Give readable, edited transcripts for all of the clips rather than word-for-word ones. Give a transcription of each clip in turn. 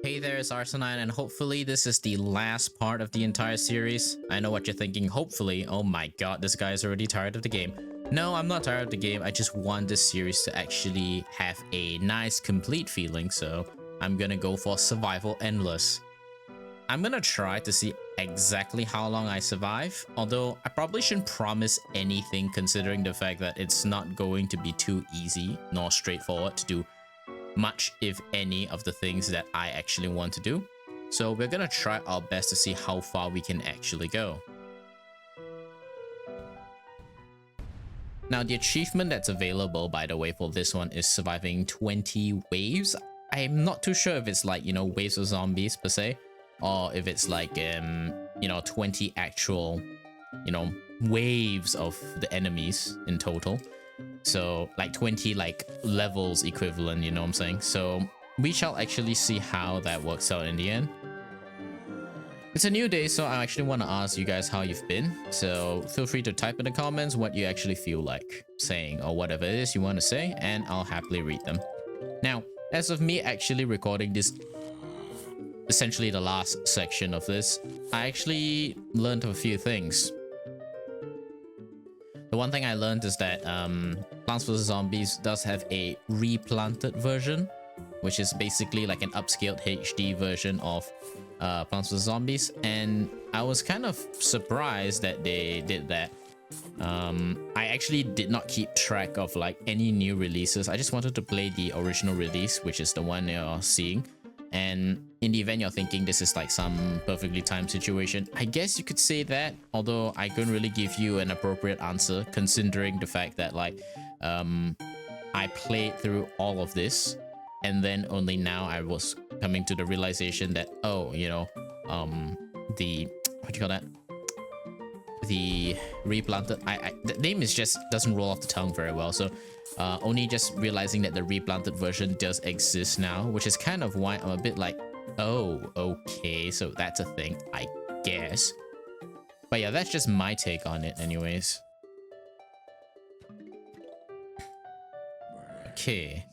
Hey there, it's Arsenine, and hopefully this is the last part of the entire series. I know what you're thinking, hopefully. Oh my god, this guy is already tired of the game. No, I'm not tired of the game, I just want this series to actually have a nice, complete feeling, so I'm gonna go for Survival Endless. I'm gonna try to see exactly how long I survive, although I probably shouldn't promise anything considering the fact that it's not going to be too easy nor straightforward to do much, if any, of the things that I actually want to do. So we're gonna try our best to see how far we can actually go. Now, the achievement that's available, by the way, for this one is surviving 20 waves. I'm not too sure if it's like, you know, waves of zombies per se, or if it's like, you know, 20 actual, you know, waves of the enemies in total. So like 20 like levels equivalent, you know what I'm saying? So we shall actually see how that works out in the end. It's a new day, so I actually want to ask you guys how you've been. So feel free to type in the comments what you actually feel like saying or whatever it is you want to say, and I'll happily read them. Now, as of me actually recording this, essentially the last section of this, I actually learned a few things. The one thing I learned is that Plants vs Zombies does have a replanted version, which is basically like an upscaled HD version of Plants vs Zombies, and I was kind of surprised that they did that. I actually did not keep track of like any new releases. I just wanted to play the original release, which is the one you're seeing. And in the event you're thinking this is like some perfectly timed situation, I guess you could say that, although I couldn't really give you an appropriate answer considering the fact that like I played through all of this and then only now I was coming to the realization that, oh, you know, the what do you call that, the replanted, the name is just doesn't roll off the tongue very well, so only just realizing that the replanted version does exist now, which is kind of why I'm a bit like, oh, okay, so that's a thing, I guess. But yeah, that's just my take on it anyways. Okay,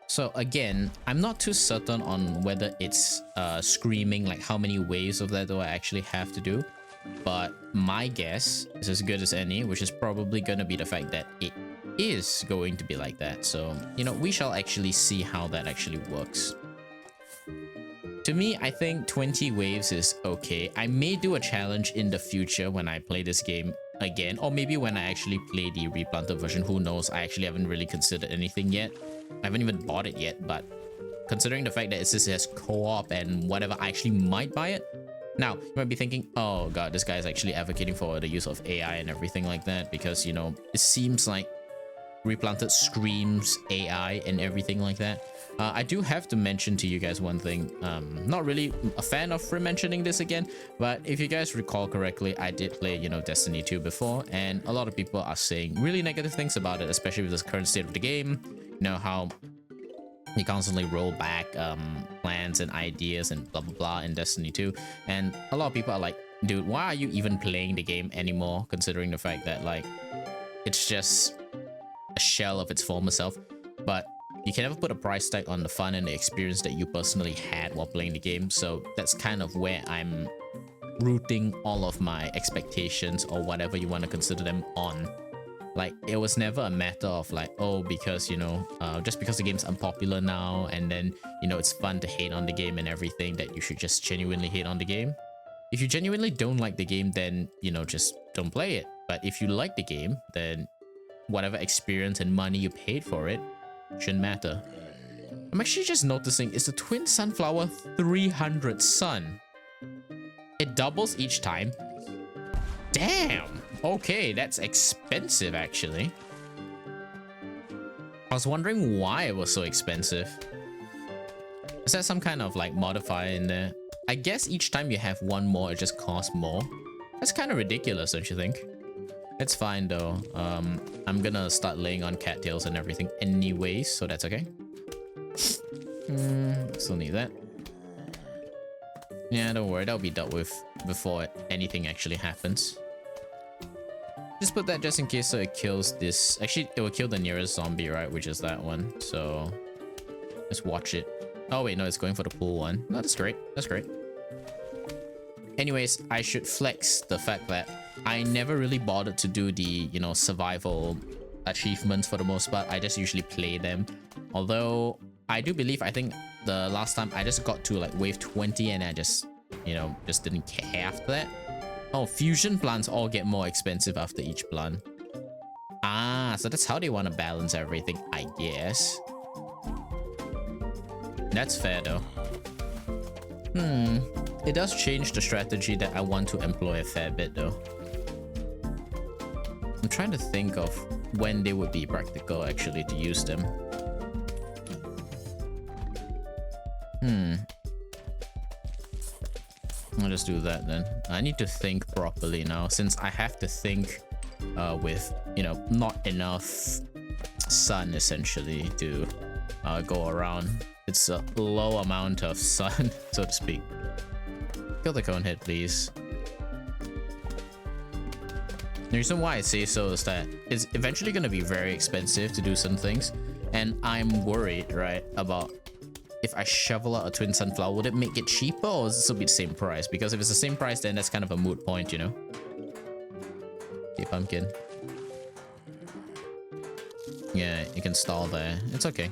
so again, I'm not too certain on whether it's screaming like how many waves of that do I actually have to do, but my guess is as good as any, which is probably gonna be the fact that it is going to be like that. So, you know, we shall actually see how that actually works. To me, I think 20 waves is okay. I may do a challenge in the future when I play this game again, or maybe when I actually play the replanted version, who knows. I actually haven't really considered anything yet. I haven't even bought it yet, but considering the fact that it says it has co-op and whatever, I actually might buy it. Now, you might be thinking, oh god, this guy is actually advocating for the use of AI and everything like that, because, you know, it seems like replanted screams AI and everything like that. I do have to mention to you guys one thing. Not really a fan of mentioning this again, but if you guys recall correctly, I did play, you know, Destiny 2 before, and a lot of people are saying really negative things about it, especially with the current state of the game. You know how you constantly roll back plans and ideas and blah blah blah in Destiny 2, and a lot of people are like, dude, why are you even playing the game anymore, considering the fact that like it's just a shell of its former self. But you can never put a price tag on the fun and the experience that you personally had while playing the game, so that's kind of where I'm rooting all of my expectations, or whatever you want to consider them, on. Like, it was never a matter of like, oh, because, you know, just because the game's unpopular now and then, you know, it's fun to hate on the game and everything, that you should just genuinely hate on the game. If you genuinely don't like the game, then, you know, just don't play it. But if you like the game, then whatever experience and money you paid for it shouldn't matter. I'm actually just noticing, it's the Twin Sunflower 300 Sun. It doubles each time. Damn! Okay, that's expensive actually. I was wondering why it was so expensive. Is that some kind of like modifier in there? I guess each time you have one more, it just costs more. That's kind of ridiculous, don't you think? It's fine though. I'm gonna start laying on cattails and everything anyways, so that's okay. Still need that. Yeah, don't worry, that'll be dealt with before anything actually happens. Just put that just in case so it kills this. Actually, it will kill the nearest zombie, right? Which is that one. So just watch it. Oh wait, no, it's going for the pool one. No, that's great. That's great. Anyways, I should flex the fact that I never really bothered to do the, you know, survival achievements for the most part. I just usually play them. Although I do believe, I think the last time I just got to like wave 20 and I just, you know, just didn't care after that. Oh, fusion plants all get more expensive after each plant. Ah, so that's how they want to balance everything, I guess. That's fair though. It does change the strategy that I want to employ a fair bit though. I'm trying to think of when they would be practical actually to use them. I'll just do that then. I need to think properly now since I have to think with, you know, not enough sun essentially to go around. It's a low amount of sun, so to speak. Kill the cone head, please. The reason why I say so is that it's eventually going to be very expensive to do some things, and I'm worried, right, about if I shovel out a twin sunflower, would it make it cheaper or will this be the same price? Because if it's the same price, then that's kind of a moot point, you know? Okay, pumpkin. Yeah, you can stall there. It's okay.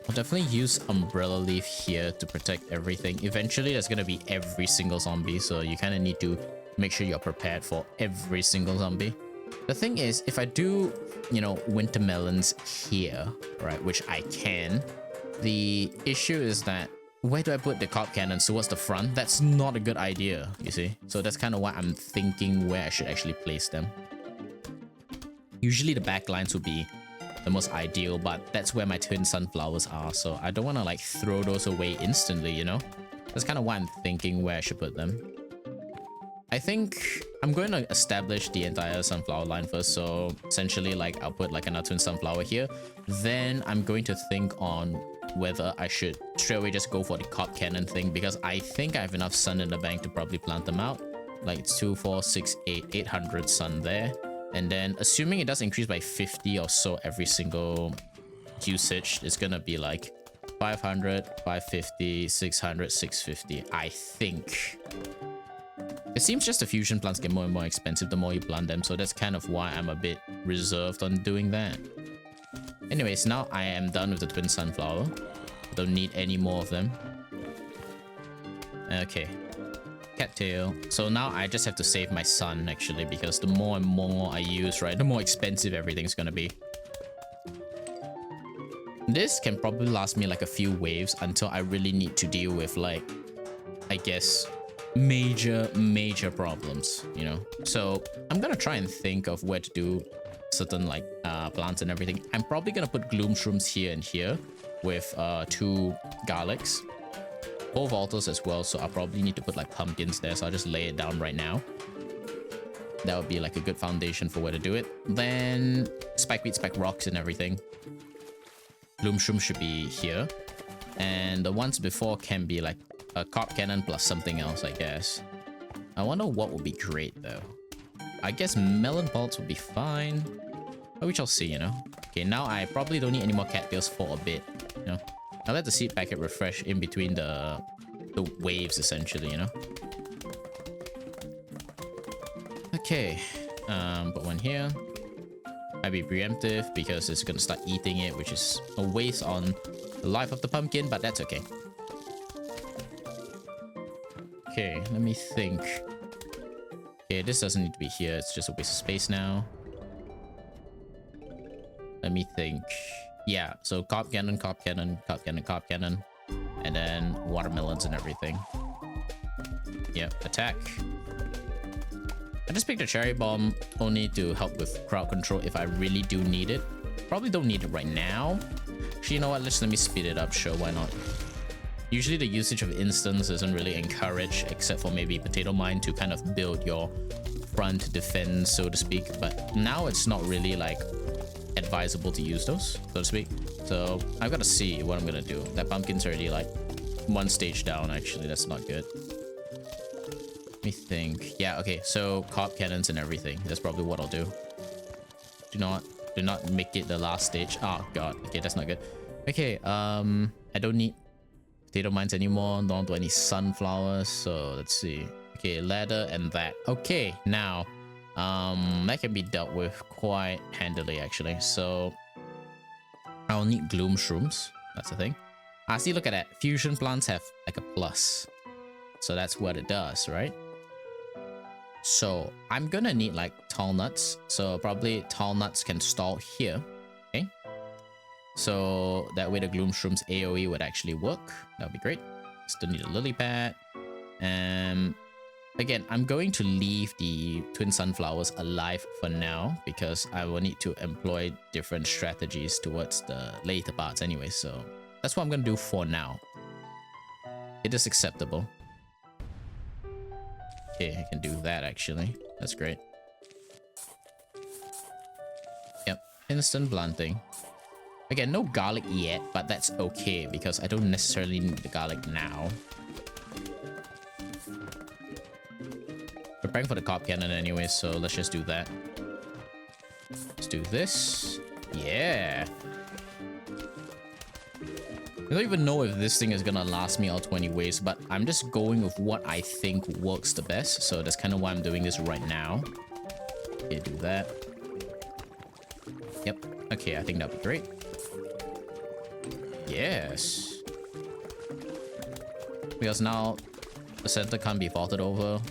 I'll definitely use umbrella leaf here to protect everything. Eventually, there's gonna be every single zombie, so you kind of need to make sure you're prepared for every single zombie. The thing is, if I do, you know, winter melons here, right, which I can, the issue is that where do I put the cop cannons towards the front? That's not a good idea, you see? So that's kind of why I'm thinking where I should actually place them. Usually the back lines would be the most ideal, but that's where my twin sunflowers are, so I don't want to like throw those away instantly, you know? That's kind of why I'm thinking where I should put them. I think I'm going to establish the entire sunflower line first, so essentially like I'll put like another twin sunflower here. Then I'm going to think on whether I should straight away just go for the cop cannon thing, because I think I have enough sun in the bank to probably plant them out. Like it's 2, 4, 6, 8, 800 sun there. And then assuming it does increase by 50 or so every single usage, it's gonna be like 500, 550, 600, 650, I think. It seems just the fusion plants get more and more expensive the more you plant them, so that's kind of why I'm a bit reserved on doing that. Anyways, now I am done with the twin sunflower. Don't need any more of them. Okay. Cattail. So now I just have to save my sun actually, because the more and more I use, right, the more expensive everything's gonna be. This can probably last me like a few waves until I really need to deal with like, I guess, major problems, you know? So I'm gonna try and think of where to do certain like plants and everything. I'm probably gonna put gloom shrooms here and here with 2 garlics. 4 volters as well, so I'll probably need to put like pumpkins there, so I'll just lay it down right now. That would be like a good foundation for where to do it. Then spikeweed, spike rocks and everything. Bloom shroom should be here, and the ones before can be like a cop cannon plus something else, I guess. I wonder what would be great though. I guess melon bolts would be fine, but we shall see, you know. Okay, now I probably don't need any more cattails for a bit, you know. I'll let the seed packet refresh in between the waves, essentially, you know. Okay, put one here. I'd be preemptive because it's gonna start eating it, which is a waste on the life of the pumpkin, but that's okay. Okay, let me think. Okay, this doesn't need to be here. It's just a waste of space now. Let me think. Yeah, so cop cannon, cop cannon, cop cannon, cop cannon, and then watermelons and everything. Yep, attack. I just picked a cherry bomb only to help with crowd control if I really do need it. Probably don't need it right now. Actually, you know what? Let me speed it up. Sure, why not? Usually the usage of instants isn't really encouraged, except for maybe potato mine to kind of build your front defense, so to speak. But now it's not really like advisable to use those, so to speak. So I've got to see what I'm gonna do. That pumpkin's already like 1 stage down. Actually, that's not good. Let me think. Yeah, okay, so cop cannons and everything. That's probably what I'll do. Do not make it the last stage. Oh god, okay, that's not good. Okay, I don't need potato mines anymore, nor do I need sunflowers, so let's see. Okay, ladder and that. Okay, now, that can be dealt with quite handily actually. So, I'll need gloom shrooms, that's the thing. I see, look at that. Fusion plants have like a plus. So that's what it does, right? So, I'm gonna need like tall nuts. So, probably tall nuts can stall here, okay? So that way the gloom shrooms AoE would actually work. That would be great. Still need a lily pad. Again, I'm going to leave the twin sunflowers alive for now because I will need to employ different strategies towards the later parts anyway. So that's what I'm going to do for now. It is acceptable. Okay, I can do that actually. That's great. Yep, instant planting. Again, no garlic yet, but that's okay because I don't necessarily need the garlic now. Preparing for the carp cannon anyway, so let's just do that. Let's do this. Yeah. I don't even know if this thing is gonna last me all 20 waves, but I'm just going with what I think works the best. So that's kind of why I'm doing this right now. Okay, do that. Yep. Okay, I think that'd be great. Yes. Because now the center can't be vaulted over.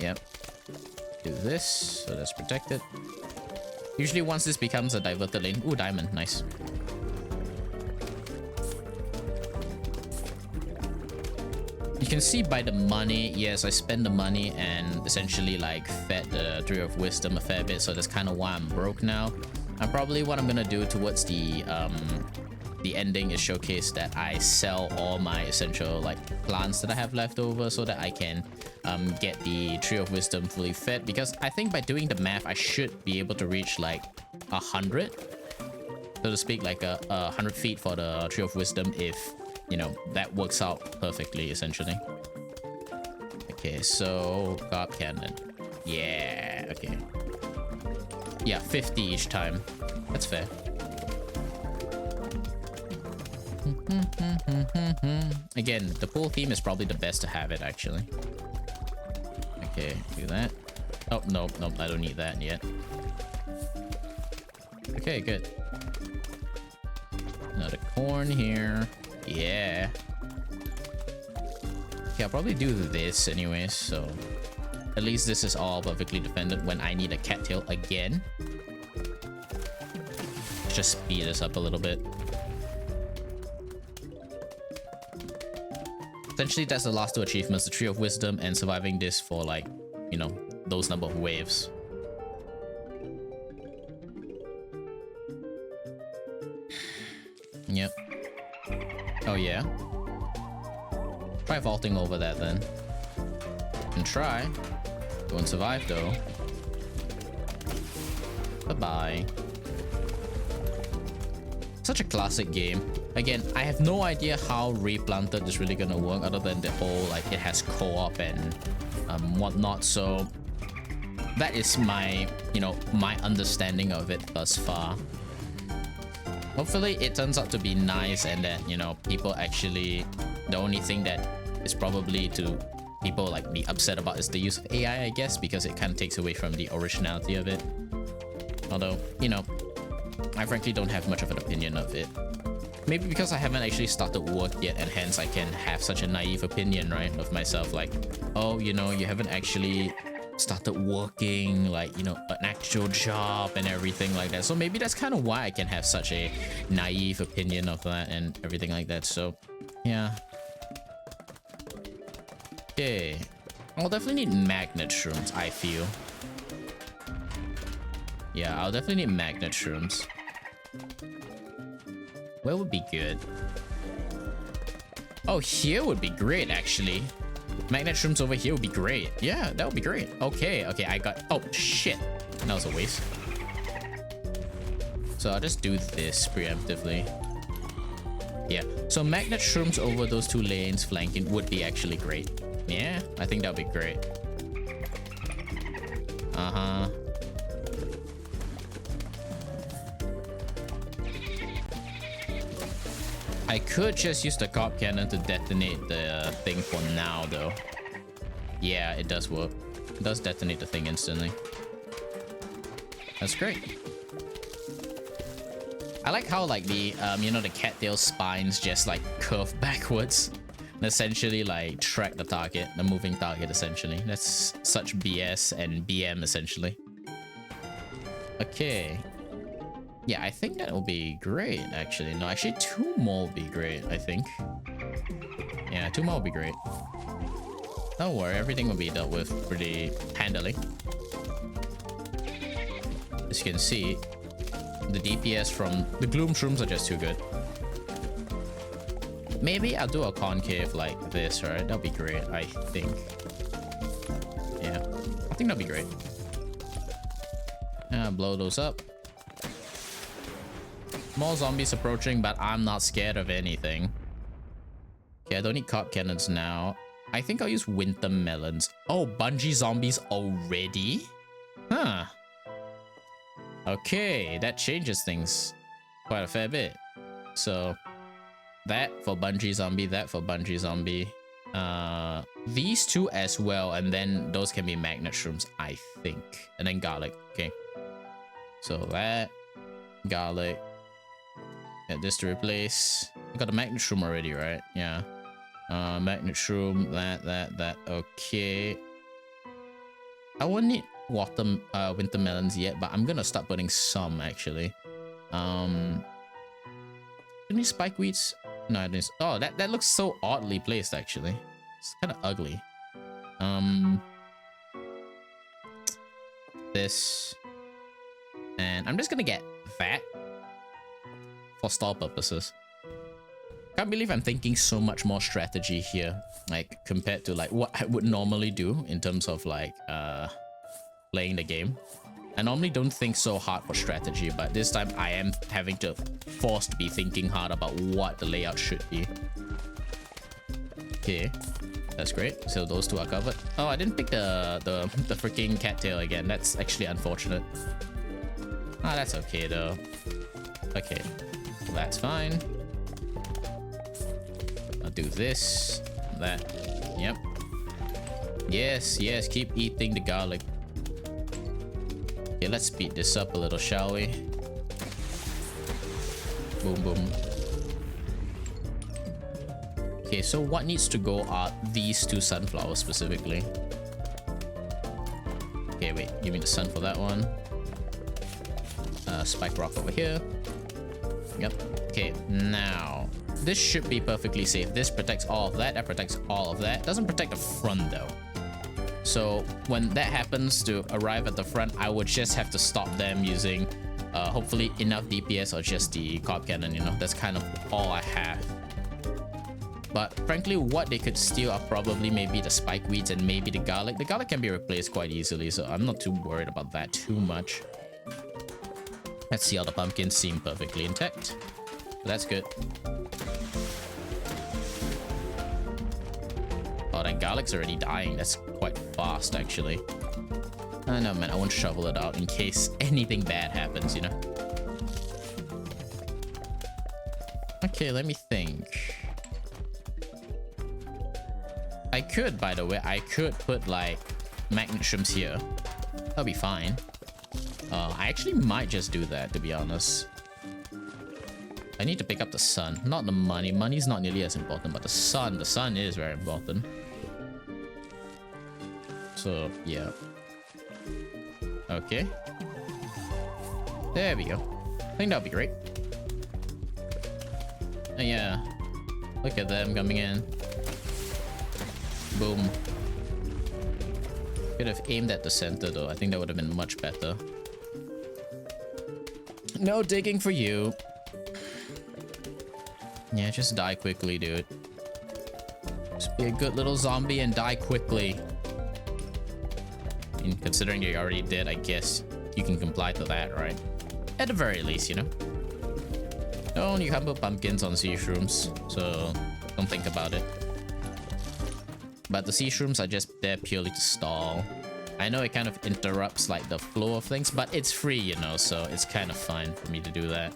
Yep. Do this, so that's protected. Usually once this becomes a diverted lane. Ooh, diamond, nice. You can see by the money, yes, I spend the money and essentially like fed the Tree of Wisdom a fair bit, so that's kind of why I'm broke now. And probably what I'm gonna do towards the ending is showcase that I sell all my essential like plants that I have left over so that I can get the Tree of Wisdom fully fed, because I think by doing the math I should be able to reach like 100, so to speak, like 100 feet for the Tree of Wisdom if, you know, that works out perfectly essentially. Okay, so carp cannon. Yeah, okay. Yeah, 50 each time. That's fair. Again, the pool theme is probably the best to have it, actually. Okay, do that. Oh, nope, nope, I don't need that yet. Okay, good. Another corn here. Yeah. Okay, I'll probably do this anyways, so... At least this is all perfectly defended when I need a cattail again. Just speed this up a little bit. Essentially, that's the last two achievements, the Tree of Wisdom and surviving this for like, you know, those number of waves. Yep. Oh yeah. Try vaulting over that then. And try. Won't survive though. Bye-bye. Such a classic game. Again, I have no idea how replanted is really gonna work other than the whole like it has co-op and whatnot, so that is my, you know, my understanding of it thus far. Hopefully it turns out to be nice and that, you know, people actually, the only thing that is probably to people like be upset about is the use of AI, I guess, because it kind of takes away from the originality of it. Although, you know, I frankly don't have much of an opinion of it. Maybe because I haven't actually started work yet and hence I can have such a naive opinion, right, of myself, like, oh, you know, you haven't actually started working, like, you know, an actual job and everything like that. So maybe that's kind of why I can have such a naive opinion of that and everything like that. So, yeah. Okay. I'll definitely need magnet shrooms, I feel. Yeah, I'll definitely need magnet shrooms. Where would be good? Oh, here would be great, actually. Magnet shrooms over here would be great. Yeah, that would be great. Okay, okay, I got... Oh, shit. That was a waste. So I'll just do this preemptively. Yeah, so magnet shrooms over those two lanes flanking would be actually great. Yeah, I think that would be great. Uh-huh. I could just use the cop cannon to detonate the thing for now, though. Yeah, it does work. It does detonate the thing instantly. That's great. I like how like the you know, the cattail spines just like curve backwards and essentially like track the target, the moving target essentially. That's such BS and BM essentially. Okay. Yeah, I think that will be great actually. No, actually 2 more will be great, I think. Yeah, 2 more will be great. Don't worry, everything will be dealt with pretty handily. As you can see, the DPS from the Gloom Shrooms are just too good. Maybe I'll do a concave like this, right? That'll be great, I think. Yeah, I think that'll be great. Blow those up. More zombies approaching, but I'm not scared of anything. Okay, I don't need cop cannons now. I think I'll use winter melons. Oh, bungee zombies already? Huh. Okay, that changes things quite a fair bit. So that for bungee zombie, that for bungee zombie. These 2 as well, and then those can be magnet shrooms, I think. And then garlic. Okay. So that, garlic. Get this to replace. I got a magnet shroom already, right? Yeah. Magnet shroom, that. Okay. I won't need winter melons yet, but I'm gonna start putting some actually. Any spike weeds? No, it is. Oh, that looks so oddly placed actually. It's kind of ugly. This, and I'm just gonna get that for stall purposes. Can't believe I'm thinking so much more strategy here, like compared to like what I would normally do in terms of like playing the game. I normally don't think so hard for strategy, but this time I am having to forced to be thinking hard about what the layout should be. Okay, that's great. So those 2 are covered. Oh, I didn't pick the freaking cattail again. That's actually unfortunate. Ah, that's okay though. Okay, well, that's fine. I'll do this, that. Yep. Yes, keep eating the garlic. Okay, let's speed this up a little, shall we? Boom, boom. Okay, so what needs to go are these 2 sunflowers specifically. Okay, wait, give me the sun for that one. Spike rock over here. Yep. Okay, now this should be perfectly safe. This protects all of that. That protects all of that. Doesn't protect the front though. So when that happens to arrive at the front, I would just have to stop them using hopefully enough DPS or just the cop cannon, you know. That's kind of all I have. But frankly, what they could steal are probably maybe the spike weeds and maybe the garlic. The garlic can be replaced quite easily, so I'm not too worried about that too much. Let's see, all the pumpkins seem perfectly intact. That's good. Oh, that garlic's already dying. That's quite fast, actually. No, man, I won't shovel it out in case anything bad happens, you know? Okay, let me think. I could, by the way, I could put, like, magnet shrooms here. That'll be fine. I actually might just do that, to be honest. I need to pick up the sun, not the money. Money's not nearly as important, but the sun is very important. So, yeah. Okay. There we go. I think that'll be great. Oh, yeah. Look at them coming in. Boom. Could have aimed at the center though. I think that would have been much better. No digging for you. Yeah, just die quickly, dude. Just be a good little zombie and die quickly. And considering you already did, I guess you can comply to that, right? At the very least, you know. Oh, you can't put pumpkins on sea shrooms, so don't think about it. But the sea shrooms are just there purely to stall. I know it kind of interrupts like the flow of things, but it's free, you know, so it's kind of fine for me to do that.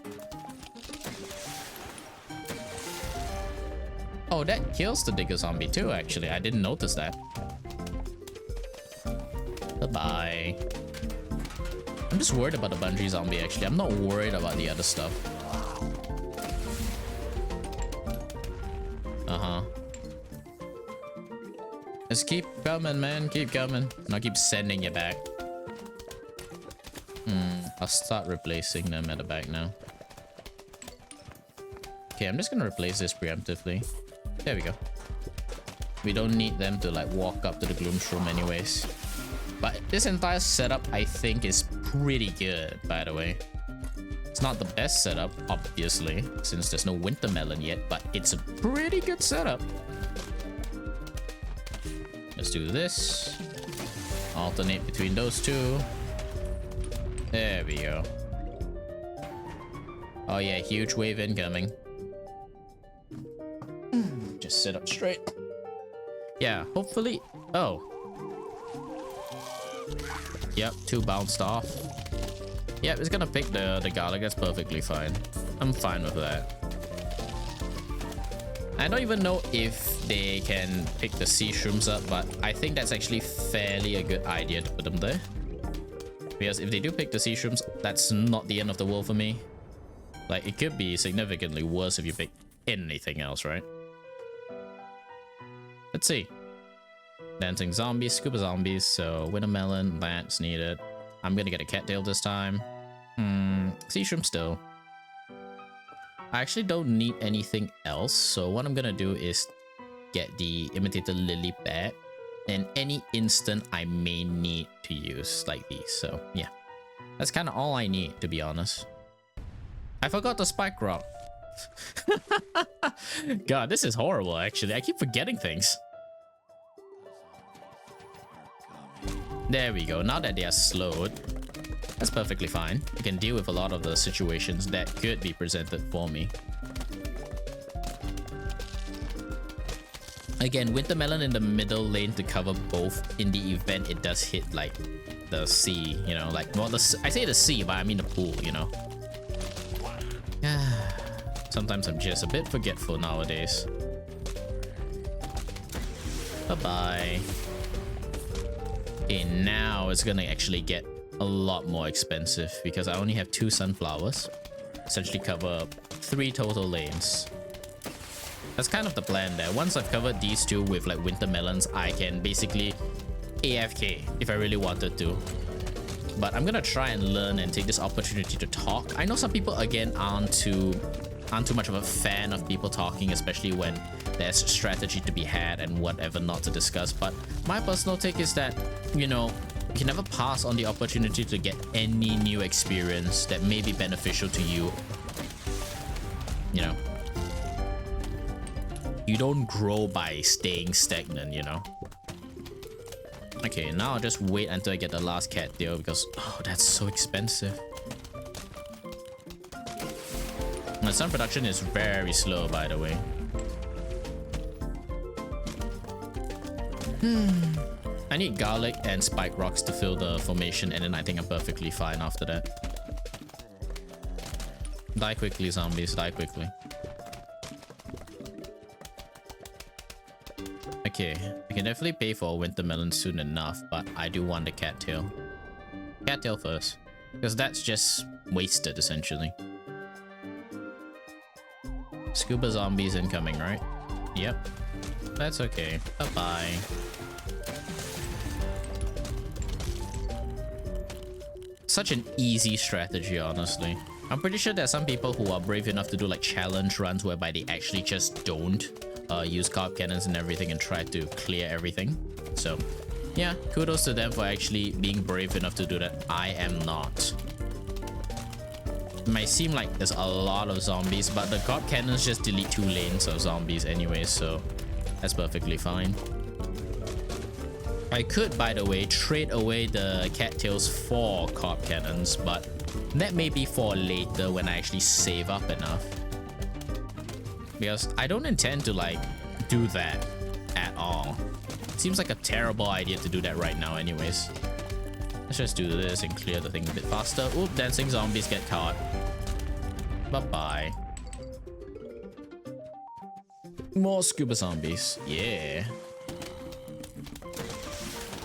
Oh, that kills the digger zombie too, actually. I didn't notice that. Bye-bye. I'm just worried about the bungee zombie, actually. I'm not worried about the other stuff. Uh-huh. Just keep coming, man. Keep coming. And I'll keep sending you back. I'll start replacing them at the back now. Okay, I'm just gonna replace this preemptively. There we go. We don't need them to like walk up to the Gloomshroom anyways. But this entire setup, I think, is pretty good, by the way. It's not the best setup, obviously, since there's no winter melon yet, but it's a pretty good setup. Let's do this. Alternate between those two. There we go. Oh yeah, huge wave incoming. Just sit up straight. Yeah, hopefully. Oh. Yep, 2 bounced off. Yep, it's gonna pick the garlic. That's perfectly fine. I'm fine with that. I don't even know if they can pick the sea shrooms up, but I think that's actually fairly a good idea to put them there. Because if they do pick the sea shrooms, that's not the end of the world for me. Like, it could be significantly worse if you pick anything else, right? Let's see. Dancing zombies, scuba zombies, so wintermelon, that's needed. I'm gonna get a cattail this time. Sea shroom still. I actually don't need anything else, so what I'm gonna do is get the imitator lily bat, and any instant I may need to use like these, so yeah. That's kind of all I need, to be honest. I forgot the spike rock. God, this is horrible, actually. I keep forgetting things. There we go. Now that they are slowed, that's perfectly fine. I can deal with a lot of the situations that could be presented for me. Again, wintermelon in the middle lane to cover both in the event it does hit like the sea, you know, like, well, I say the sea, but I mean the pool, you know. Sometimes I'm just a bit forgetful nowadays. Bye-bye. Okay, now it's gonna actually get a lot more expensive because I only have 2 sunflowers. Essentially cover 3 total lanes. That's kind of the plan there. Once I've covered these 2 with like winter melons, I can basically AFK if I really wanted to. But I'm gonna try and learn and take this opportunity to talk. I know some people, again, aren't too much of a fan of people talking, especially when there's strategy to be had and whatever not to discuss. But my personal take is that, you know, you can never pass on the opportunity to get any new experience that may be beneficial to you. You know, you don't grow by staying stagnant, you know. Okay, now I'll just wait until I get the last cattail because, oh, that's so expensive. My sun production is very slow, by the way. I need garlic and spike rocks to fill the formation, and then I think I'm perfectly fine after that. Die quickly, zombies. Die quickly. Okay, I can definitely pay for a wintermelon soon enough, but I do want the cattail. Cattail first, because that's just wasted, essentially. Scuba zombies incoming, right? Yep. That's okay. Bye-bye. Such an easy strategy, honestly. I'm pretty sure there are some people who are brave enough to do like challenge runs whereby they actually just don't use carb cannons and everything and try to clear everything. So yeah, kudos to them for actually being brave enough to do that. I am not. It might seem like there's a lot of zombies, but the carb cannons just delete 2 lanes of zombies anyway, so that's perfectly fine. I could, by the way, trade away the cattails for carb cannons, but that may be for later when I actually save up enough. Because I don't intend to like do that at all. It seems like a terrible idea to do that right now anyways. Let's just do this and clear the thing a bit faster. Oop, dancing zombies get caught. Bye-bye. More scuba zombies. Yeah.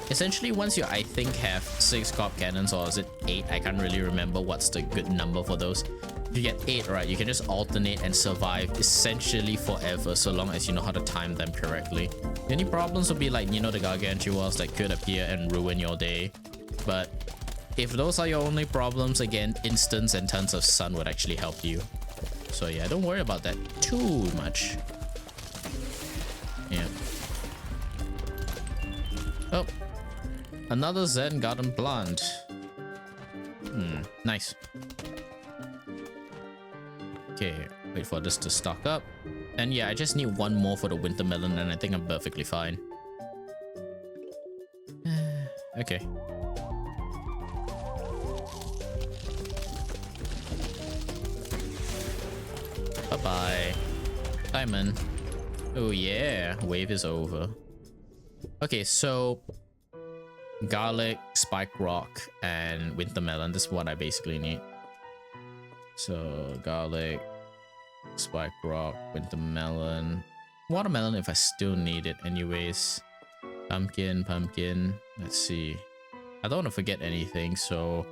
Essentially, once you, I think, have 6 cop cannons, or is it 8? I can't really remember what's the good number for those. If you get 8, right, you can just alternate and survive essentially forever, so long as you know how to time them correctly. The only problems would be like, you know, the gargantuars that could appear and ruin your day. But if those are your only problems, again, instants and tons of sun would actually help you. So yeah, don't worry about that too much. Yeah. Oh. Another Zen garden plant. Nice. Okay, wait for this to stock up. And yeah, I just need 1 more for the winter melon and I think I'm perfectly fine. Okay. Bye-bye. Diamond. Oh yeah, wave is over. Okay, so garlic, spike rock, and winter melon. This is what I basically need. So garlic, spike rock, winter melon, watermelon if I still need it anyways. Pumpkin. Let's see. I don't want to forget anything, so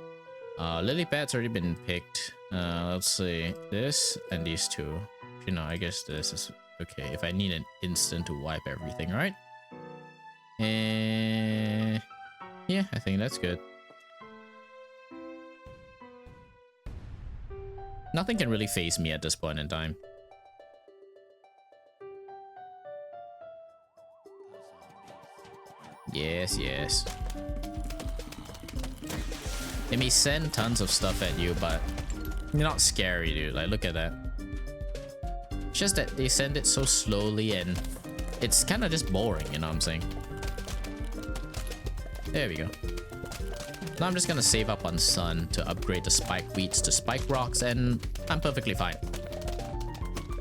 lily pad's already been picked. Let's see, this and these 2. You know, I guess this is okay if I need an instant to wipe everything, right? And yeah, I think that's good. Nothing can really faze me at this point in time. Yes. They may send tons of stuff at you, but you're not scary, dude. Like, look at that. It's just that they send it so slowly and it's kind of just boring, you know what I'm saying? There we go. Now I'm just gonna save up on sun to upgrade the spike wheats to spike rocks and I'm perfectly fine.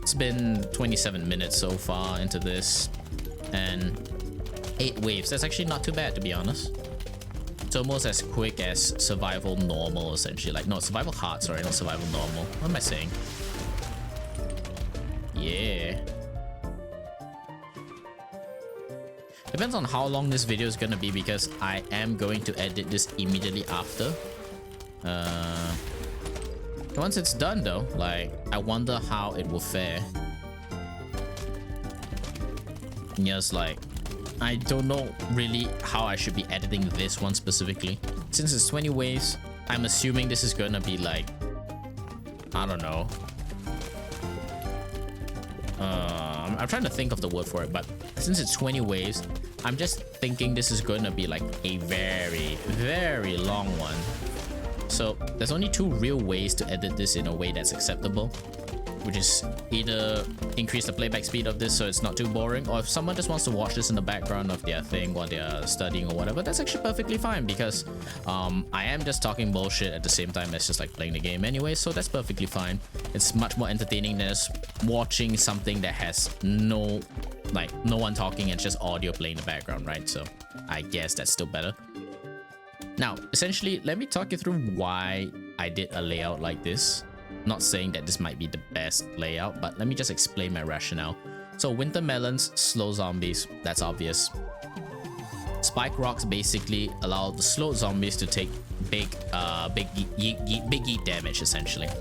It's been 27 minutes so far into this and 8 waves. That's actually not too bad, to be honest. It's almost as quick as survival normal, essentially. Like, no, survival hard, sorry, not survival normal. What am I saying? Yeah. Depends on how long this video is gonna be because I am going to edit this immediately after. Once it's done though, like, I wonder how it will fare. Yes, like, I don't know really how I should be editing this one specifically. Since it's 20 waves, I'm assuming this is gonna be like, I don't know. I'm trying to think of the word for it, but since it's 20 waves, I'm just thinking this is going to be like a very long one. So there's only 2 real ways to edit this in a way that's acceptable, which is either increase the playback speed of this so it's not too boring, or if someone just wants to watch this in the background of their thing while they're studying or whatever, that's actually perfectly fine because I am just talking bullshit at the same time as just like playing the game anyway, so that's perfectly fine. It's much more entertaining than just watching something that has no one talking and just audio playing in the background, right? So I guess that's still better. Now, essentially, let me talk you through why I did a layout like this. Not saying that this might be the best layout, but let me just explain my rationale. So winter melons slow zombies, that's obvious. Spike rocks basically allow the slow zombies to take big yeet damage essentially. I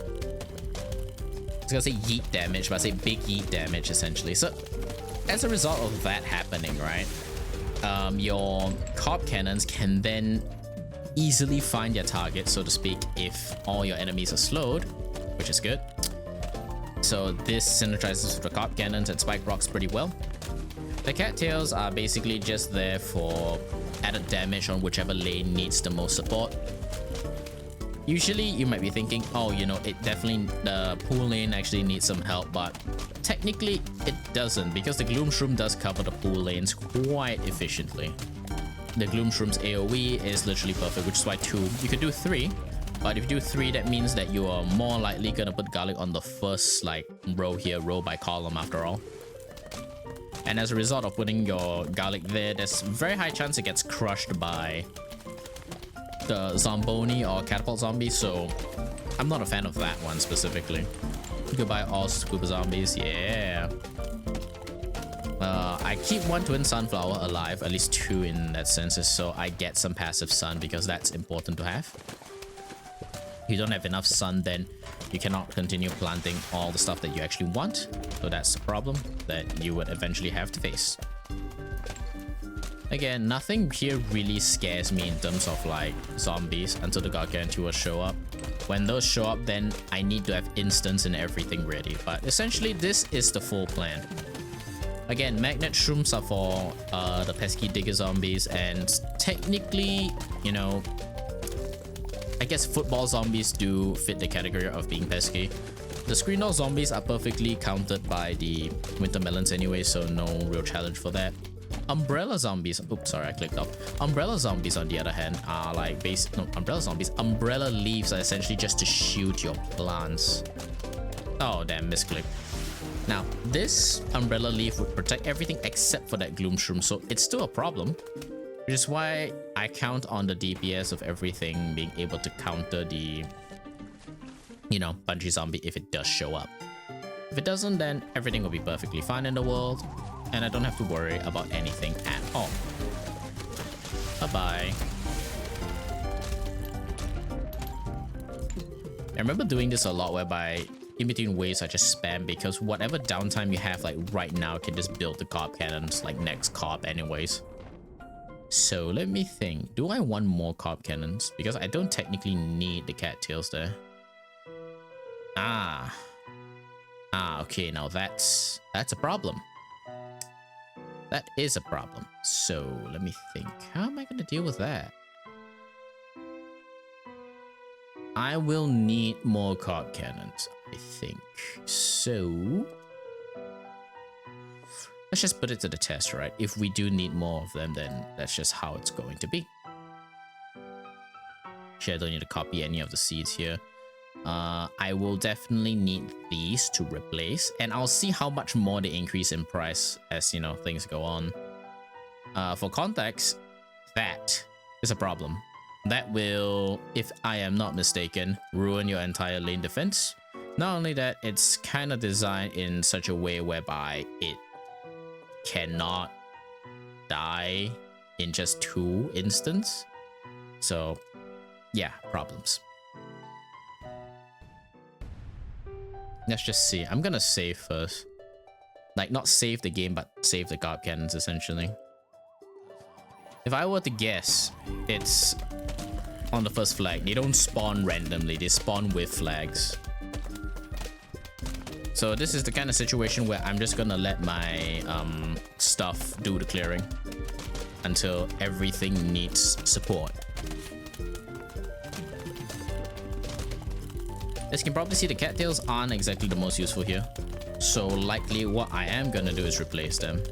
was gonna say yeet damage, but I say big yeet damage essentially. So as a result of that happening, right, your carp cannons can then easily find their target, so to speak, if all your enemies are slowed, which is good. So this synergizes with the carp cannons and spike rocks pretty well. The cattails are basically just there for added damage on whichever lane needs the most support. Usually you might be thinking, oh, you know, it definitely, the pool lane actually needs some help, but technically it doesn't, because the Gloom Shroom does cover the pool lanes quite efficiently. The Gloom Shroom's AoE is literally perfect, which is why 2. You could do 3, but if you do 3, that means that you are more likely gonna put garlic on the first like row here, row by column after all. And as a result of putting your garlic there, there's very high chance it gets crushed by the Zomboni or catapult zombies, so I'm not a fan of that one specifically. Goodbye all scuba zombies, yeah. I keep one twin sunflower alive, at least two in that sense, so I get some passive sun because that's important to have. If you don't have enough sun, then you cannot continue planting all the stuff that you actually want. So that's the problem that you would eventually have to face. Again, nothing here really scares me in terms of like zombies until the gargantuas show up. When those show up, then I need to have instants and everything ready. But essentially, this is the full plan. Again, magnet shrooms are for the pesky digger zombies, and technically, you know, I guess football zombies do fit the category of being pesky. The screen door zombies are perfectly countered by the winter melons anyway, so no real challenge for that. Umbrella zombies, oops, sorry, I clicked off. Umbrella zombies, on the other hand, are like umbrella leaves are essentially just to shield your plants. Oh, damn, misclick. Now, this umbrella leaf would protect everything except for that gloom shroom, so it's still a problem. Which is why I count on the DPS of everything being able to counter the, you know, bungee zombie if it does show up. If it doesn't, then everything will be perfectly fine in the world, and I don't have to worry about anything at all. Bye-bye. I remember doing this a lot, whereby in between waves I just spam, because whatever downtime you have like right now can just build the carp cannons like next carp anyways. So let me think, do I want more carp cannons? Because I don't technically need the cattails there. Okay, now that's a problem. That is a problem. So let me think, how am I going to deal with that? I will need more carp cannons, I think. So let's just put it to the test, right? If we do need more of them, then that's just how it's going to be. Actually, I don't need to copy any of the seeds here. I will definitely need these to replace, and I'll see how much more they increase in price as, you know, things go on. For context, that is a problem. That will, if I am not mistaken, ruin your entire lane defense. Not only that, it's kind of designed in such a way whereby it cannot die in just 2 instants. So yeah, problems. Let's just see. I'm gonna save first. Like, not save the game, but save the carp cannons, essentially. If I were to guess, it's on the first flag. They don't spawn randomly, they spawn with flags. So this is the kind of situation where I'm just gonna let my stuff do the clearing until everything needs support. As you can probably see, the cattails aren't exactly the most useful here. So likely what I am gonna do is replace them.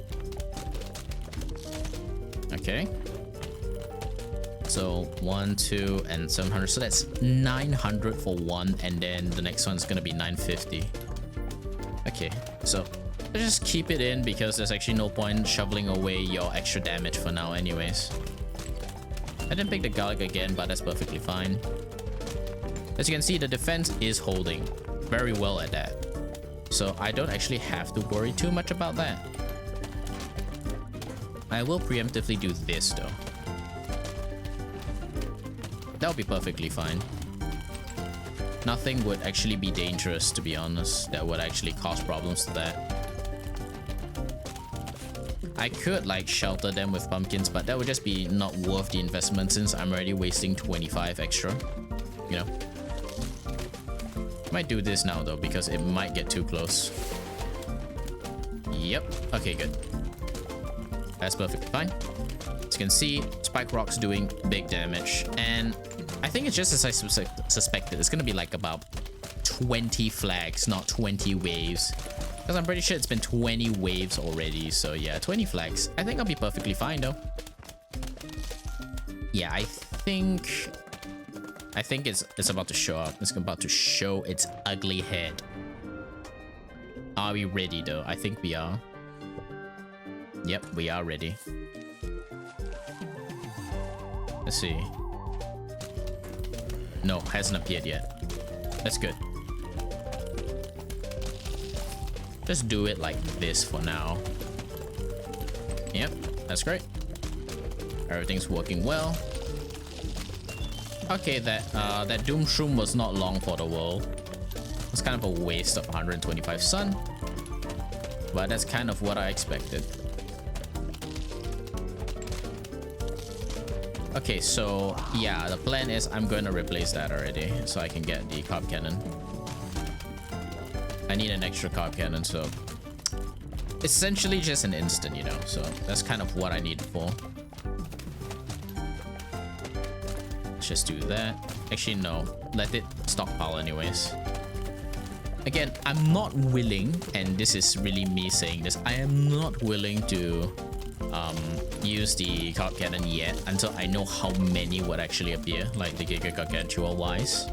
Okay. So 1, 2, and 700. So that's 900 for one, and then the next one's gonna be 950. Okay, so let's just keep it in because there's actually no point shoveling away your extra damage for now anyways. I didn't pick the garlic again, but that's perfectly fine. As you can see, the defense is holding very well at that. So I don't actually have to worry too much about that. I will preemptively do this though. That'll be perfectly fine. Nothing would actually be dangerous, to be honest, that would actually cause problems to that. I could like shelter them with pumpkins, but that would just be not worth the investment since I'm already wasting 25 extra, you know. Might do this now though because it might get too close. Yep, okay, good. That's perfectly fine. As you can see, Spike Rock's doing big damage, and I think it's just as I suspected. It's gonna be like about 20 flags, not 20 waves, because I'm pretty sure it's been 20 waves already. So yeah, 20 flags. I think I'll be perfectly fine though. Yeah, I think it's about to show up. It's about to show its ugly head. Are we ready though? I think we are. Yep, we are ready. Let's see. No, hasn't appeared yet. That's good. Just do it like this for now. Yep, that's great. Everything's working well. Okay, that Doom Shroom was not long for the world. It's kind of a waste of 125 sun, but that's kind of what I expected. Okay, so yeah, the plan is I'm going to replace that already so I can get the carb cannon. I need an extra carb cannon, so essentially just an instant, you know, so that's kind of what I need it for. Let's just do that. Actually, no, let it stockpile anyways. Again, I'm not willing, and this is really me saying this, I am not willing to use the carb cannon yet until I know how many would actually appear, like the Giga Gargantua wise.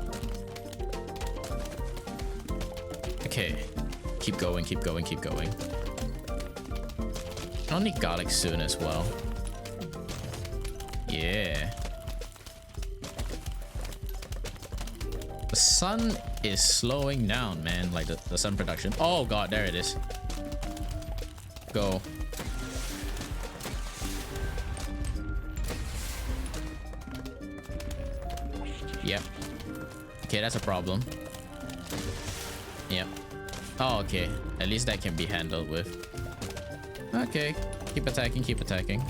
Okay, keep going, keep going, keep going. I'll need garlic soon as well. Yeah. The sun is slowing down, man, like the sun production. Oh god, there it is. Go. Yep. Okay, that's a problem. Yep. Oh, okay. At least that can be handled with. Okay. Keep attacking, keep attacking.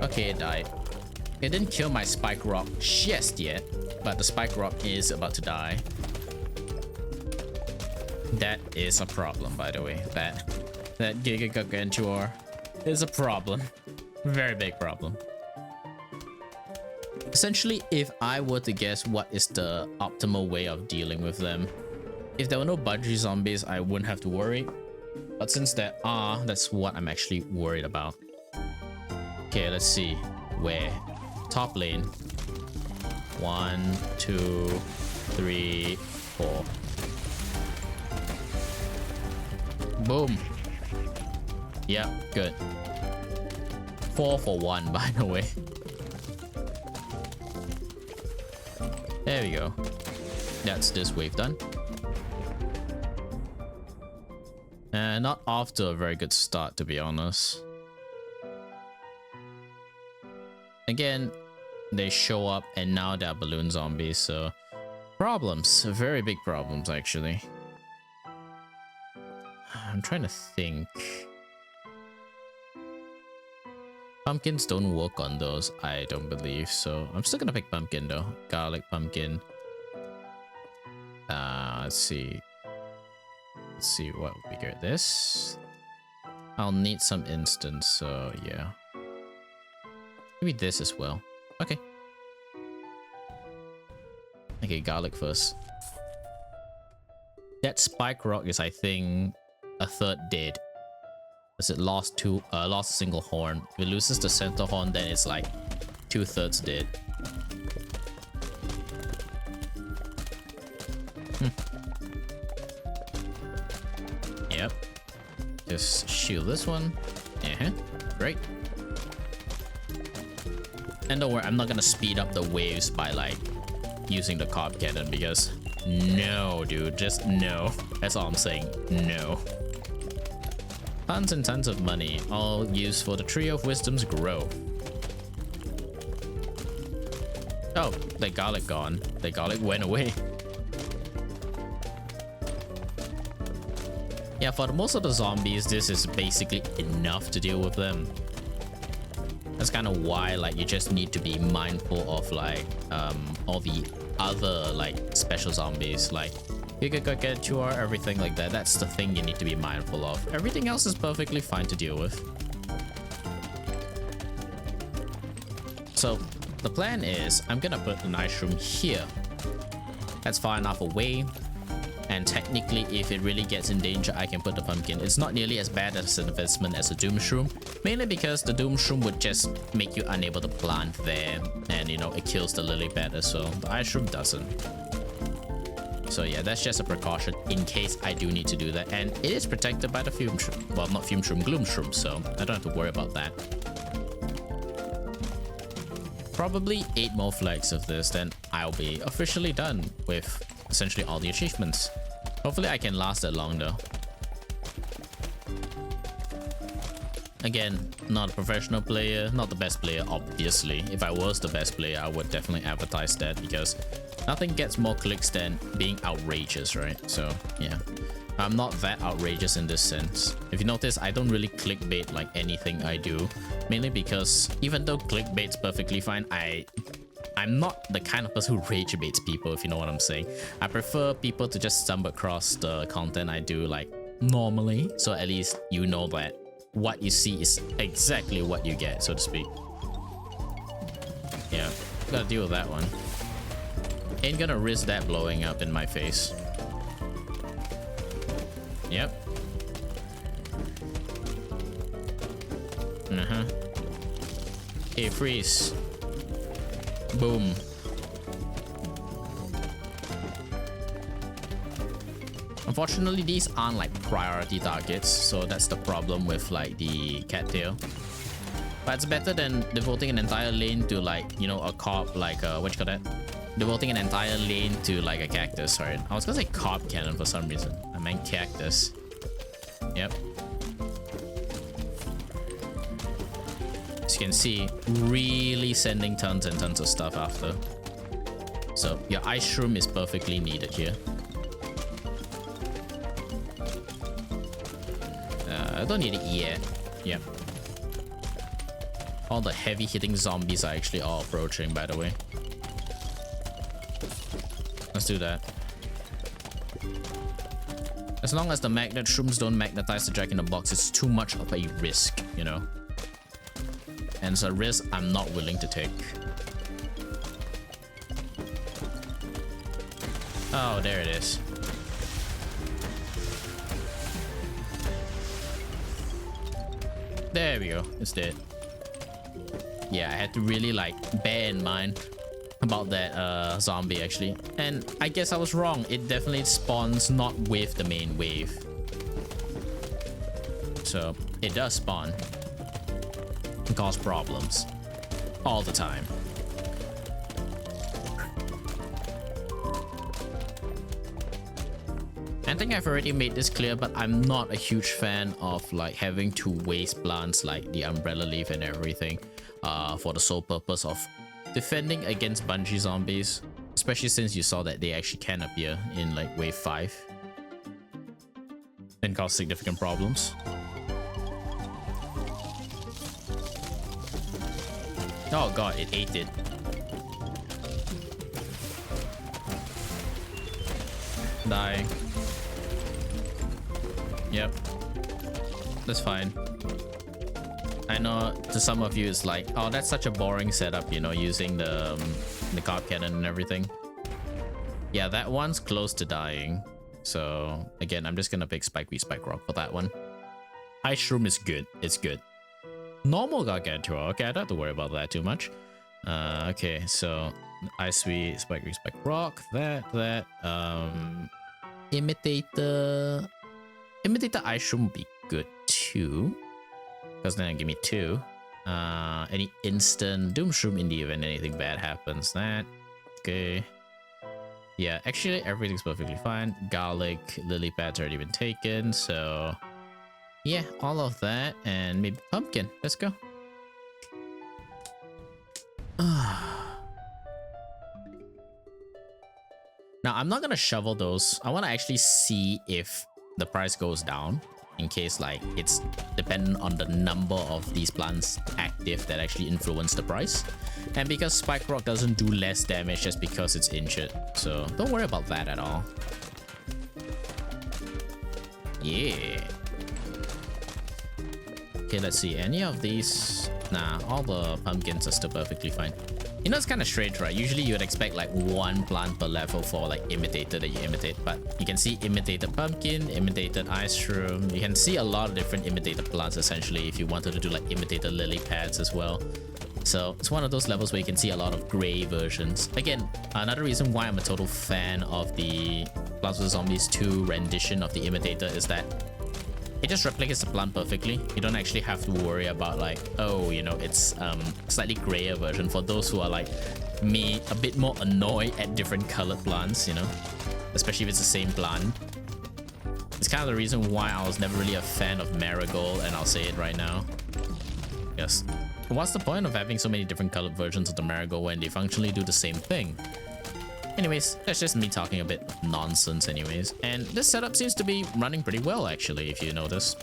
Okay, it died. It didn't kill my spike rock just yet, but the spike rock is about to die. That is a problem, by the way. That Giga Gargantua is a problem. Very big problem. Essentially, if I were to guess what is the optimal way of dealing with them, if there were no budgie zombies, I wouldn't have to worry. But since there are, that's what I'm actually worried about. Okay, let's see. Where? Top lane. 1, 2, 3, 4. Boom. Yeah, good. 4 for 1, by the way. There we go. That's this wave done. Not off to a very good start, to be honest. Again, they show up and now they're balloon zombies, so problems, very big problems actually. I'm trying to think. Pumpkins don't work on those, I don't believe, so I'm still gonna pick pumpkin though. Garlic, pumpkin. Let's see. Let's see what we get. This. I'll need some instants, so yeah. Maybe this as well. Okay. Okay, garlic first. That spike rock is, I think, a third dead. As it lost a single horn. If it loses the center horn, then it's like 2/3 dead. Yep. Just shield this one. Great. And don't worry, I'm not gonna speed up the waves by like using the carb cannon because no, dude, just no. That's all I'm saying. No. Tons and tons of money, all used for the Tree of Wisdom's grow. Oh, the garlic gone. The garlic went away. Yeah, for most of the zombies, this is basically enough to deal with them. That's kind of why, like, you just need to be mindful of like all the other like special zombies, like Giga Gargantua, everything like that. That's the thing you need to be mindful of. Everything else is perfectly fine to deal with. So the plan is I'm gonna put an ice room here. That's far enough away. And technically, if it really gets in danger, I can put the pumpkin. It's not nearly as bad as an investment as a Doom Shroom, mainly because the Doom Shroom would just make you unable to plant there, and you know, it kills the lily pad as well. The Ice Shroom doesn't. So yeah, that's just a precaution in case I do need to do that, and it is protected by the Fume Shroom. Well, not Fume Shroom, Gloom Shroom, so I don't have to worry about that. Probably 8 more flags of this, then I'll be officially done with essentially all the achievements. Hopefully I can last that long though. Again, not a professional player, not the best player, obviously. If I was the best player, I would definitely advertise that, because nothing gets more clicks than being outrageous, right? So, yeah. I'm not that outrageous in this sense. If you notice, I don't really clickbait like anything I do. Mainly because even though clickbait's perfectly fine, I'm not the kind of person who rage baits people, if you know what I'm saying. I prefer people to just stumble across the content I do like normally. So at least you know that what you see is exactly what you get, so to speak. Yeah, gotta deal with that one. Ain't gonna risk that blowing up in my face. Yep. Okay, freeze. Boom. Unfortunately, these aren't like priority targets, so that's the problem with like the cattail. But it's better than devoting an entire lane to like, you know, a carp, like what you call that? Devoting an entire lane to like a cactus. Sorry, I was gonna say carp cannon for some reason. I meant cactus. Yep. As you can see, really sending tons and tons of stuff after. So your ice shroom is perfectly needed here. I don't need it yet. Yep. All the heavy hitting zombies are actually all approaching, by the way. Let's do that. As long as the magnet shrooms don't magnetize the Jack in the Box, it's too much of a risk, you know. And it's a risk I'm not willing to take. Oh, there it is. There we go. It's dead. Yeah, I had to really like bear in mind about that zombie actually. And I guess I was wrong. It definitely spawns not with the main wave. So it does spawn and cause problems all the time. I think I've already made this clear, but I'm not a huge fan of like having to waste plants like the umbrella leaf and everything for the sole purpose of defending against bungee zombies, especially since you saw that they actually can appear in like wave 5 and cause significant problems. Oh god, it ate it. Die. Yep, that's fine. I know to some of you it's like, oh, that's such a boring setup, you know, using the carp cannon and everything. Yeah, that one's close to dying. So again, I'm just gonna pick Spike Rock for that one. Ice Shroom is good. It's good. Normal Gargantua. Okay, I don't have to worry about that too much. Okay, so Ice Sweet, Spike Rock, that. Imitator Ice Shroom would be good too, because then it give me 2. Any instant Doom Shroom in the event anything bad happens. That okay. Yeah, actually everything's perfectly fine. Garlic, lily pads already been taken, so yeah, all of that and maybe pumpkin. Let's go. Now I'm not gonna shovel those. I want to actually see if the price goes down, in case like it's dependent on the number of these plants active that actually influence the price. And because Spike Rock doesn't do less damage just because it's injured, so don't worry about that at all. Yeah. Okay, let's see. Any of these? Nah, all the pumpkins are still perfectly fine. You know, it's kind of strange, right? Usually you'd expect like 1 plant per level for like imitator that you imitate, but you can see imitated pumpkin, imitated ice shroom. You can see a lot of different imitated plants essentially if you wanted to do like imitated lily pads as well. So it's one of those levels where you can see a lot of gray versions. Again, another reason why I'm a total fan of the Plants vs Zombies 2 rendition of the imitator is that it just replicates the plant perfectly. You don't actually have to worry about like, oh, you know, it's slightly grayer version for those who are like me, a bit more annoyed at different colored plants, you know, especially if it's the same plant. It's kind of the reason why I was never really a fan of Marigold, and I'll say it right now. Yes. What's the point of having so many different colored versions of the Marigold when they functionally do the same thing? Anyways, that's just me talking a bit of nonsense anyways. And this setup seems to be running pretty well actually, if you notice.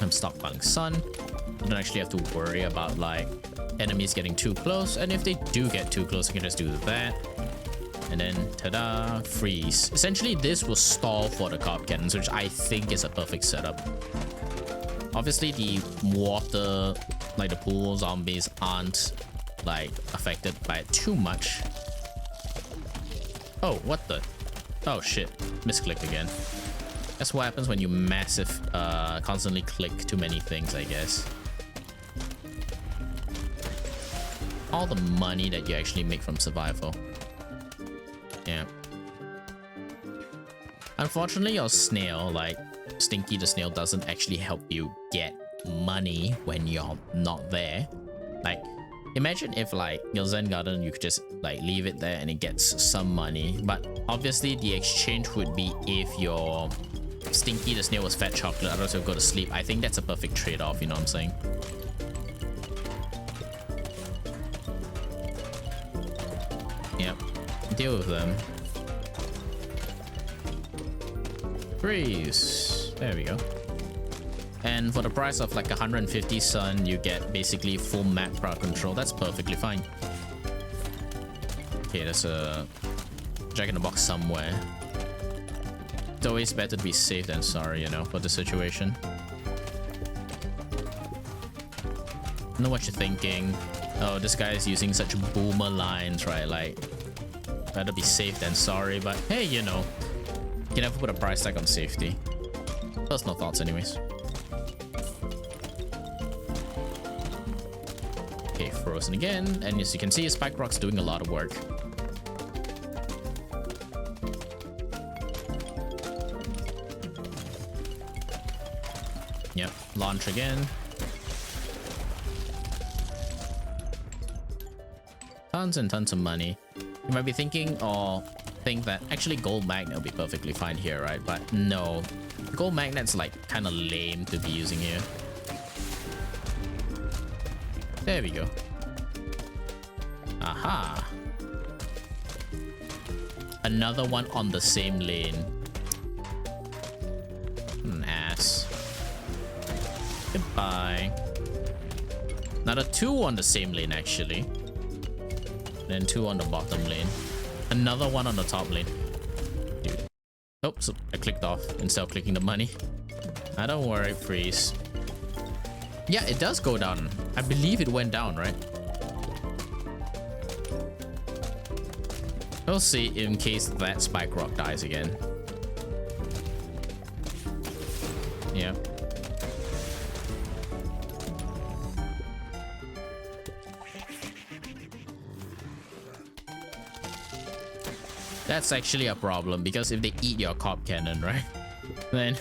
I'm stockpiling sun. I don't actually have to worry about like enemies getting too close. And if they do get too close, I can just do that. And then, ta-da, freeze. Essentially, this will stall for the carp cannons, which I think is a perfect setup. Obviously, the water, like the pool zombies, aren't like affected by it too much. Oh, what the? Oh shit, misclick again. That's what happens when you constantly click too many things, I guess. All the money that you actually make from survival. Yeah. Unfortunately, your snail, like Stinky the snail, doesn't actually help you get money when you're not there. Like, imagine if like your Zen garden, you could just like leave it there and it gets some money. But obviously the exchange would be if your Stinky the snail was fat chocolate, otherwise you'll go to sleep. I think that's a perfect trade-off, you know what I'm saying? Yep. Deal with them. Freeze. There we go. And for the price of like 150 sun, you get basically full map crowd control. That's perfectly fine. Okay, there's a Jack in the Box somewhere. It's always better to be safe than sorry, you know, for the situation. I know what you're thinking. Oh, this guy is using such boomer lines, right? Like, better be safe than sorry, but hey, you know, you can never put a price tag on safety. Personal thoughts anyways. Okay, frozen again, and as you can see, Spike Rock's doing a lot of work. Yep, launch again. Tons and tons of money. You might be thinking or think that actually gold magnet will be perfectly fine here, right? But no, gold magnet's like kind of lame to be using here. There we go. Aha. Another one on the same lane. An ass. Goodbye. Another two on the same lane actually. Then two on the bottom lane. Another one on the top lane. Dude. Oops, I clicked off instead of clicking the money. Don't worry, freeze. Yeah, it does go down. I believe it went down, right? We'll see in case that Spike Rock dies again. Yeah. That's actually a problem because if they eat your Cop Cannon, right? Then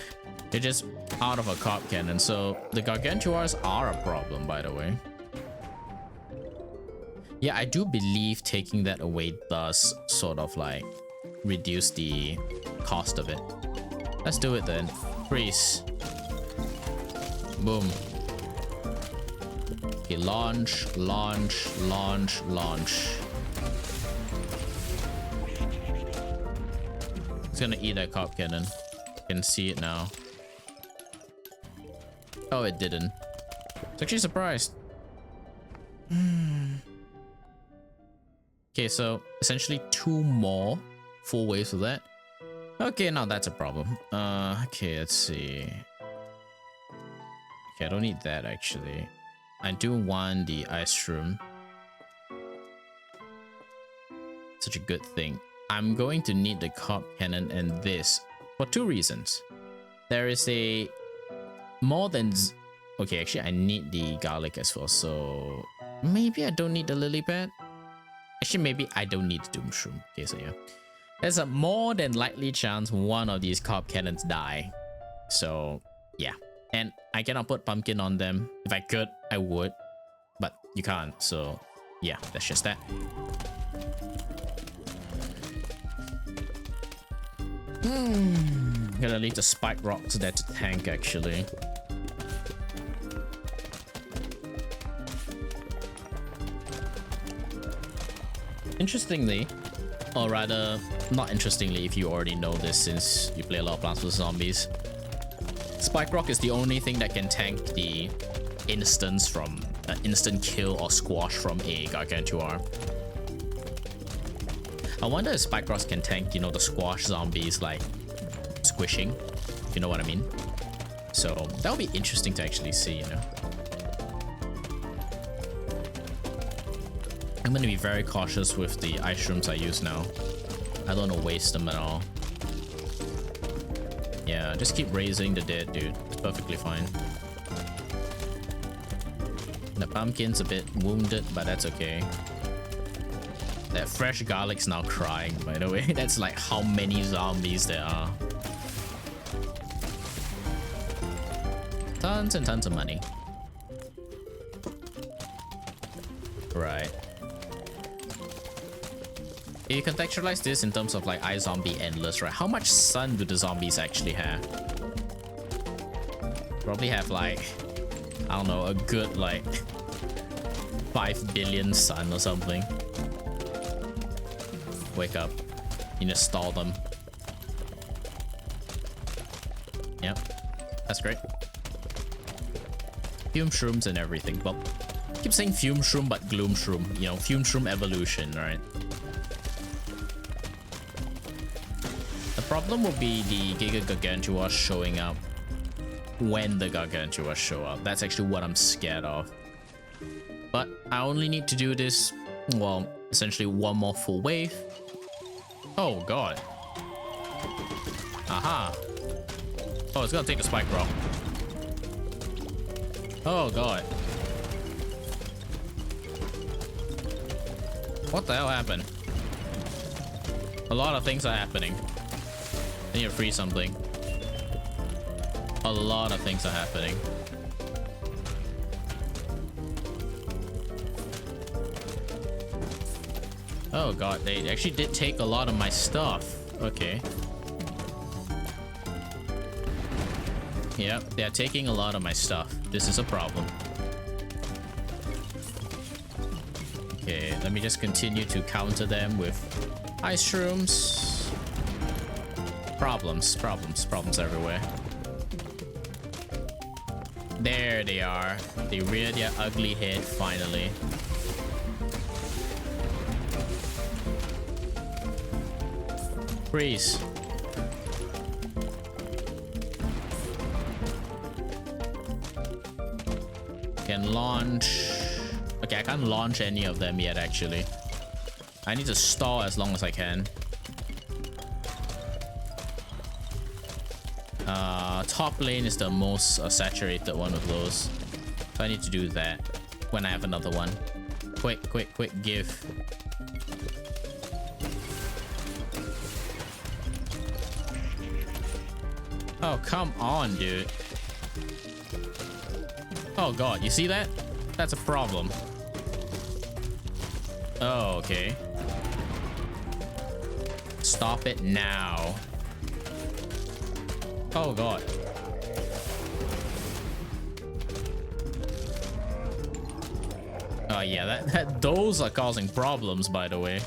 you're just out of a Cop Cannon. So the Gargantuars are a problem, by the way. Yeah, I do believe taking that away does sort of like reduce the cost of it. Let's do it then. Freeze. Boom. Okay, launch, launch, launch, launch. It's gonna eat that Cop Cannon. You can see it now. Oh, it didn't. It's actually surprised. Okay, so essentially two more full waves of that. Okay, now that's a problem. Okay, let's see. Okay, I don't need that actually. I do want the ice room. Such a good thing. I'm going to need the Cop Cannon and this for two reasons. There is a more than... Okay, actually I need the garlic as well, so maybe I don't need the lily pad. Actually, maybe I don't need the doom shroom. Okay, so yeah. There's a more than likely chance one of these Cop Cannons die. So, yeah. And I cannot put pumpkin on them. If I could, I would. But you can't, so yeah, that's just that. I'm gonna leave the spike rocks there to tank, actually. Interestingly, or rather, not interestingly if you already know this since you play a lot of Plants vs Zombies, Spike Rock is the only thing that can tank the instant kill or squash from a Gargantuar. I wonder if Spike Rocks can tank, you know, the squash zombies like squishing, if you know what I mean. So that would be interesting to actually see, you know. I'm gonna be very cautious with the ice shrooms I use now. I don't want to waste them at all. Yeah, just keep raising the dead, dude. It's perfectly fine. The pumpkin's a bit wounded, but that's okay. That fresh garlic's now crying, by the way. That's like how many zombies there are. Tons and tons of money. Right. If you contextualize this in terms of like iZombie Endless, right? How much sun do the zombies actually have? Probably have like, I don't know, a good like 5 billion sun or something. Wake up. You just stall them. Yep. That's great. Fume shrooms and everything. Well, I keep saying fume shroom, but gloom shroom. You know, fume shroom evolution, right? The problem will be the Giga Gargantua showing up when the Gargantua show up. That's actually what I'm scared of. But I only need to do this, well, essentially one more full wave. Oh god. Aha. Oh, it's gonna take a spike rock. Oh god. What the hell happened? A lot of things are happening. I need to free something. A lot of things are happening. Oh god, they actually did take a lot of my stuff. Okay. Yep, they're taking a lot of my stuff. This is a problem. Okay, let me just continue to counter them with ice shrooms. Problems everywhere. There they are. They reared their ugly head finally. Freeze. Can launch. Okay, I can't launch any of them yet, actually. I need to stall as long as I can. Top lane is the most saturated one of those. So I need to do that when I have another one. Quick, give. Oh, come on, dude. Oh god, you see that? That's a problem. Oh, okay. Stop it now. Oh god. Oh yeah, those are causing problems, by the way.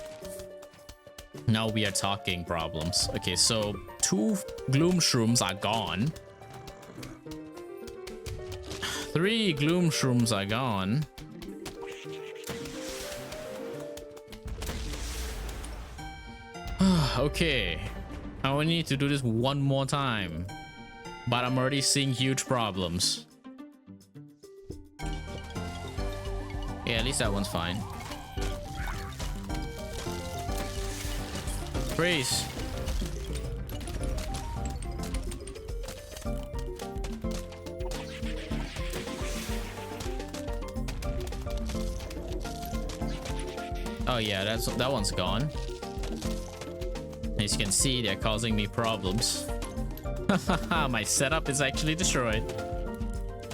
Now we are talking problems. Okay, so 2 gloom shrooms are gone. 3 gloom shrooms are gone. Okay, I only need to do this one more time, but I'm already seeing huge problems. Yeah, at least that one's fine. Freeze. Oh yeah, that one's gone. As you can see, they're causing me problems. My setup is actually destroyed.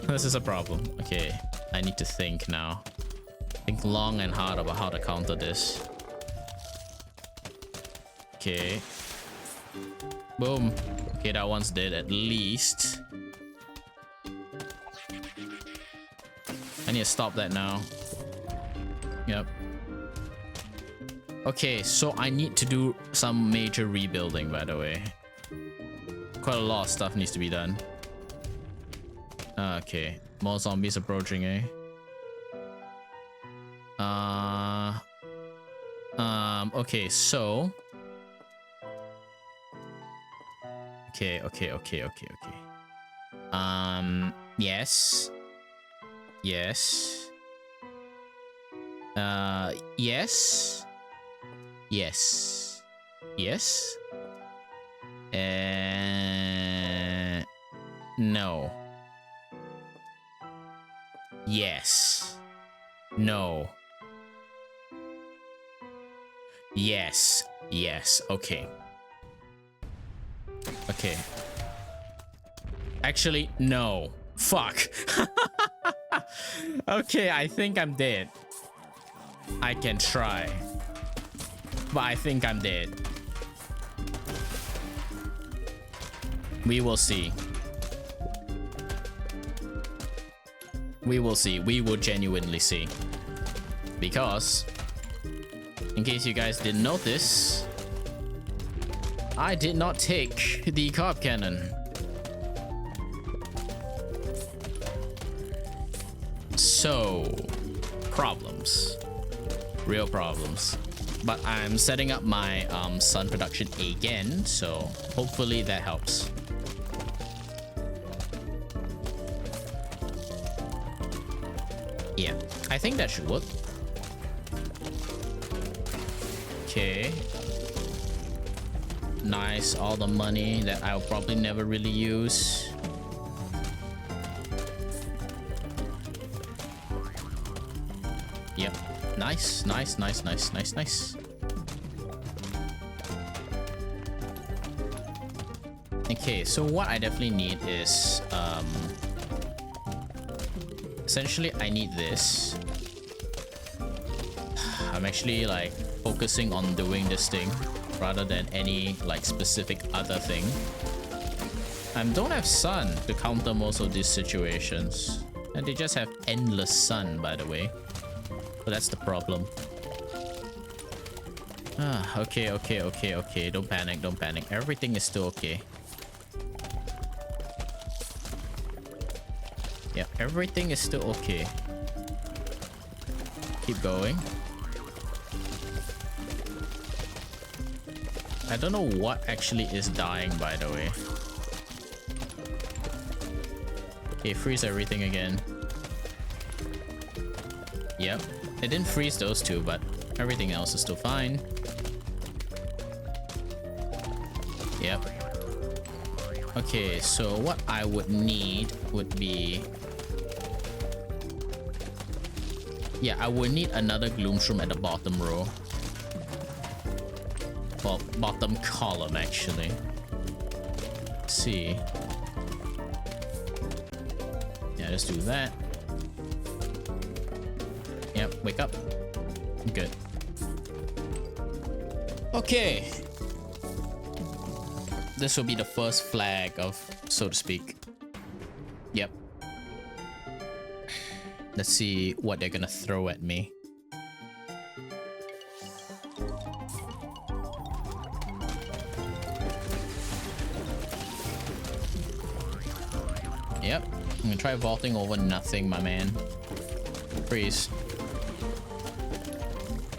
This is a problem. Okay, I need to think now. Think long and hard about how to counter this. Okay. Boom. Okay, that one's dead at least. I need to stop that now. Yep. Okay, so I need to do some major rebuilding, by the way. Quite a lot of stuff needs to be done. Okay, more zombies approaching, eh? Okay, so... Okay. Yes. Yes. Yes. Yes. Yes. No. Yes. No. Yes. Yes. Okay. Okay. Actually, no. Fuck. Okay, I think I'm dead. I can try. But I think I'm dead. We will see. We will see. We will genuinely see. Because, in case you guys didn't notice, I did not take the carb cannon. So, problems. Real problems. But I'm setting up my sun production again, so hopefully that helps. Yeah, I think that should work. Okay. Nice, all the money that I'll probably never really use. Yep. Nice, nice, nice, nice, nice, nice. Okay, so what I definitely need is essentially I need this. I'm actually like focusing on doing this thing rather than any like specific other thing. I don't have sun to counter most of these situations, and they just have endless sun, by the way. So that's the problem. Okay. Don't panic, don't panic. Everything is still okay. Yeah, everything is still okay. Keep going. I don't know what actually is dying, by the way. Okay, freeze everything again. Yep. It didn't freeze those two, but everything else is still fine. Yep. Okay, so what I would need would be... Yeah, I would need another Gloomshroom at the bottom row. Well, bottom column, actually. Let's see. Yeah, let's do that. Yep, wake up. Good. Okay. This will be the first flag of, so to speak. Yep. Let's see what they're gonna throw at me. Yep. I'm gonna try vaulting over nothing, my man. Freeze.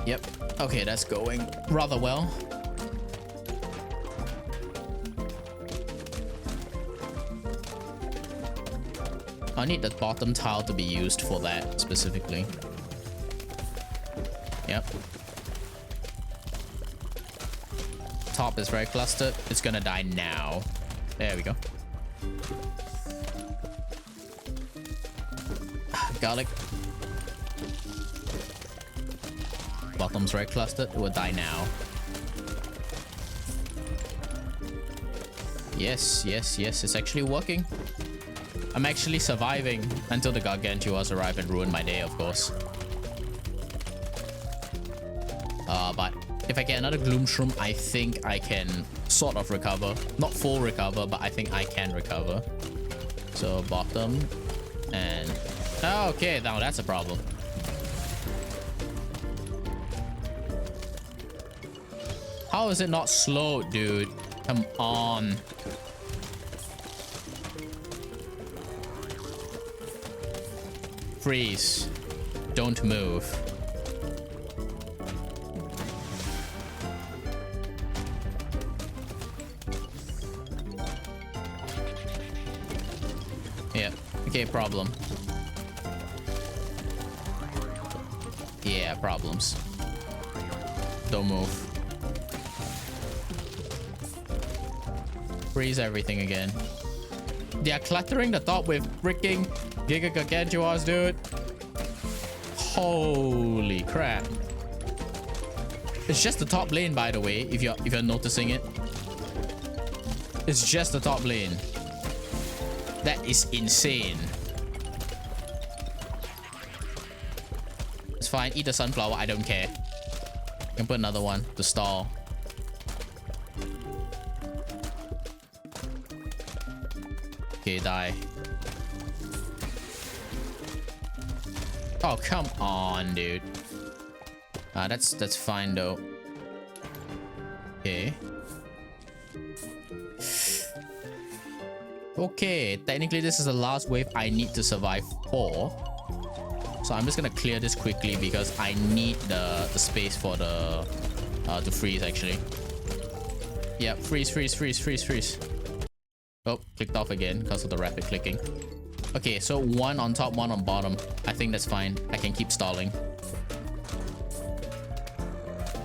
Yep. Okay, that's going rather well. I need the bottom tile to be used for that specifically. Yep. Top is very clustered. It's gonna die now. There we go. Garlic. Bottom's very clustered. It will die now. Yes, yes, yes. It's actually working. I'm actually surviving until the Gargantuas arrive and ruin my day, of course. But If I get another Gloomshroom, I think I can sort of recover. Not full recover, but I think I can recover. So bottom and... Oh, okay, now that's a problem. How is it not slowed, dude? Come on. Freeze. Don't move. Yeah. Okay, problem. Yeah, problems. Don't move. Freeze everything again. They are cluttering the top with freaking Giga Gargantuars, dude. Holy crap. It's just the top lane, by the way, if you're noticing it. It's just the top lane. That is insane. It's fine. Eat the sunflower. I don't care. I can put another one to stall. Okay, die. Oh, come on, dude. That's fine though. Okay. Okay, technically this is the last wave I need to survive for. So I'm just gonna clear this quickly because I need the space for the to freeze actually. Yeah, freeze. Oh, clicked off again because of the rapid clicking. Okay, so one on top, one on bottom. I think that's fine. I can keep stalling.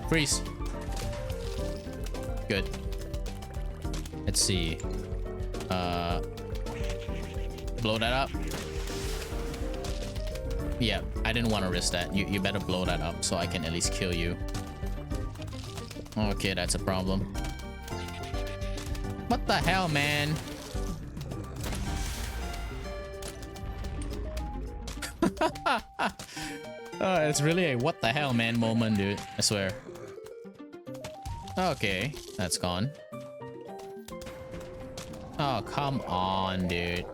Freeze. Good. Let's see. Blow that up. Yeah, I didn't want to risk that. You better blow that up so I can at least kill you. Okay, that's a problem. What the hell, man? Oh, it's really a what the hell, man moment, dude. I swear. Okay, that's gone. Oh, come on, dude.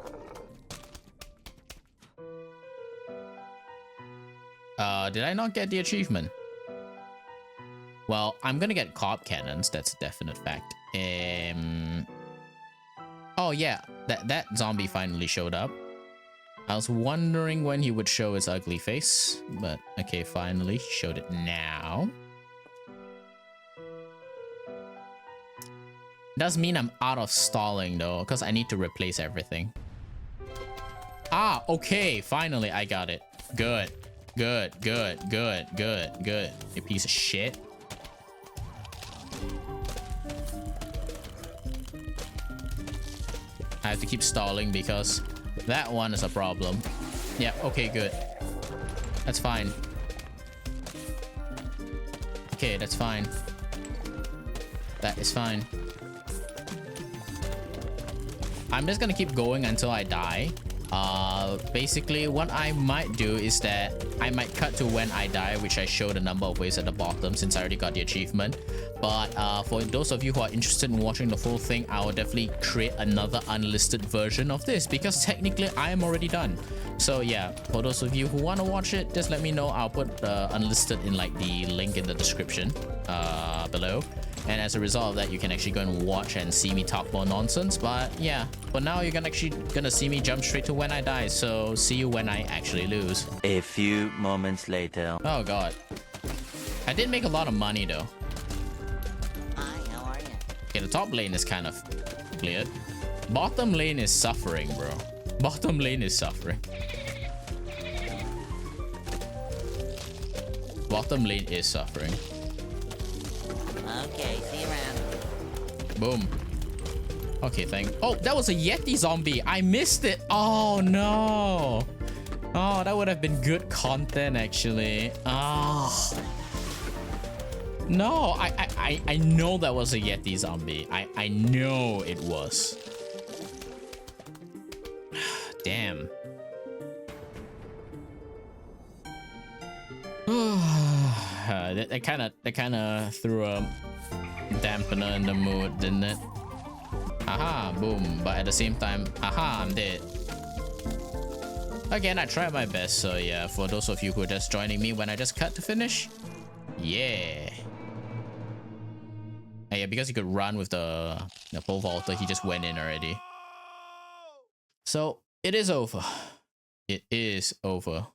Did I not get the achievement? Well, I'm gonna get carp cannons. That's a definite fact. Oh yeah, that zombie finally showed up. I was wondering when he would show his ugly face, but okay, finally showed it now. Does mean I'm out of stalling though, because I need to replace everything. Ah, okay, finally I got it. Good. You piece of shit. I have to keep stalling because that one is a problem. Yeah, okay, good. That's fine. Okay, that's fine. That is fine. I'm just gonna keep going until I die. Basically, what I might do is that I might cut to when I die, which I showed a number of ways at the bottom since I already got the achievement. But for those of you who are interested in watching the full thing, I will definitely create another unlisted version of this because technically I am already done. So yeah, for those of you who want to watch it, just let me know. I'll put unlisted in like the link in the description below. And as a result of that, you can actually go and watch and see me talk more nonsense. But yeah, for now, you're gonna see me jump straight to when I die. So see you when I actually lose. A few moments later. Oh god. I did make a lot of money though. Hi, how are you? Okay, the top lane is kind of cleared. Bottom lane is suffering, bro. Bottom lane is suffering. Bottom lane is suffering. Okay, see you around. Boom. Okay, oh, that was a Yeti zombie. I missed it. Oh, no. Oh, that would have been good content, actually. Oh. No, I know that was a Yeti zombie. I know it was. Damn. That kind of threw a dampener in the mood, didn't it? Haha, boom. But at the same time, haha, I'm dead. Again, I tried my best. So yeah, for those of you who are just joining me when I just cut to finish, yeah. Yeah, because he could run with the pole vaulter, he just went in already. So it is over. It is over.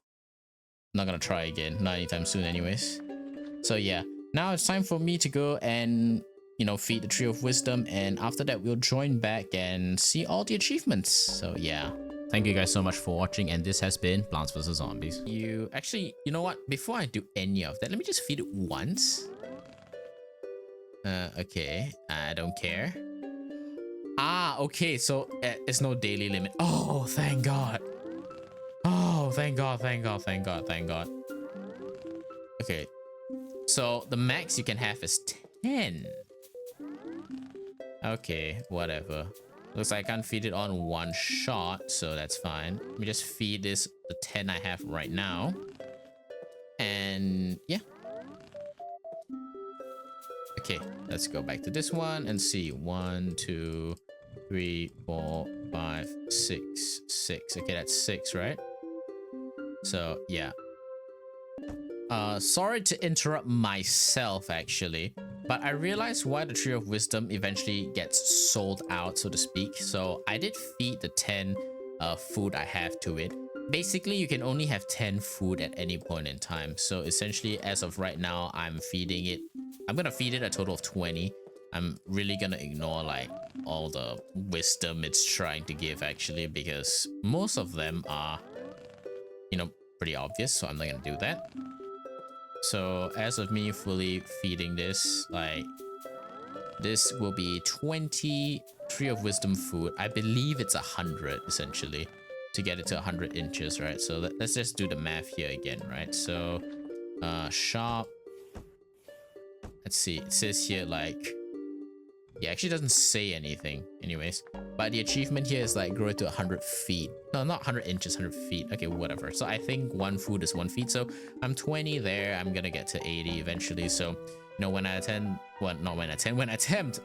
Not gonna try again, not anytime soon anyways. So yeah, now it's time for me to go and, you know, feed the Tree of Wisdom, and after that we'll join back and see all the achievements. So yeah, thank you guys so much for watching, and this has been Plants vs Zombies. You know what, before I do any of that, let me just feed it once. Okay, I don't care. Ah, okay, so it's no daily limit. Oh, thank God. Oh, thank God, thank God, thank God, thank God. Okay, so the max you can have is 10. Okay, whatever. Looks like I can't feed it on one shot, so that's fine. Let me just feed this the 10 I have right now. And yeah. Okay, let's go back to this one and see. 1, 2, 3, 4, 5, 6, 6. Okay, that's 6, right? So yeah. Sorry to interrupt myself actually, but I realized why the Tree of Wisdom eventually gets sold out, so to speak. So I did feed the 10 food I have to it. Basically, you can only have 10 food at any point in time. So essentially, as of right now, I'm gonna feed it a total of 20. I'm really gonna ignore like all the wisdom it's trying to give actually, because most of them are, you know, pretty obvious, so I'm not gonna do that. So as of me fully feeding this, like, this will be 20 Tree of Wisdom food. I believe it's 100 essentially to get it to 100 inches, right? So let's just do the math here again, right? So shop, let's see, it says here like, yeah, actually doesn't say anything anyways, but the achievement here is like grow it to 100 feet. No, not 100 inches, 100 feet. Okay, whatever. So I think one food is 1 feet, so I'm 20 there. I'm gonna get to 80 eventually. So, you know, when I attempt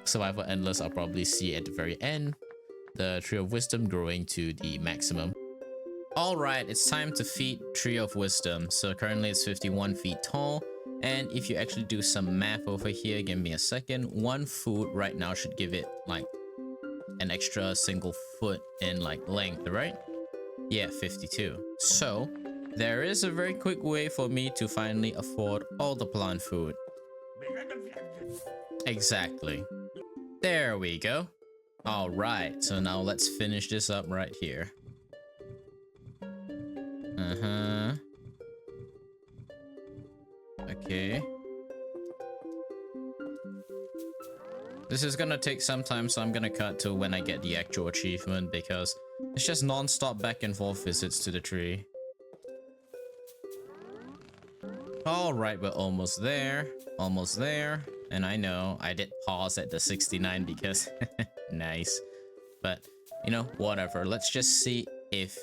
Survival Endless, I'll probably see at the very end the Tree of Wisdom growing to the maximum. All right, it's time to feed Tree of Wisdom. So currently it's 51 feet tall. And if you actually do some math over here, give me a second, one food right now should give it like an extra single foot in like length, right? Yeah, 52. So there is a very quick way for me to finally afford all the plant food. Exactly. There we go. All right, so now let's finish this up right here. Okay. This is gonna take some time, so I'm gonna cut to when I get the actual achievement, because it's just non-stop back and forth visits to the tree. Alright, we're almost there. Almost there. And I know I did pause at the 69 because nice. But, you know, whatever. Let's just see if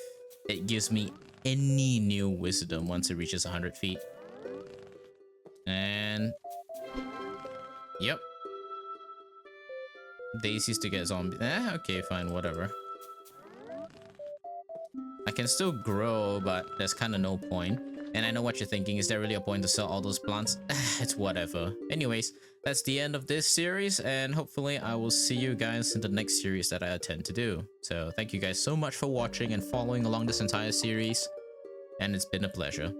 it gives me any new wisdom once it reaches 100 feet. And yep, Daisy's to get zombie. Okay, fine, whatever. I can still grow, but there's kind of no point. And I know what you're thinking, is there really a point to sell all those plants? It's whatever. Anyways, that's the end of this series, and hopefully I will see you guys in the next series that I intend to do. So thank you guys so much for watching and following along this entire series, and it's been a pleasure.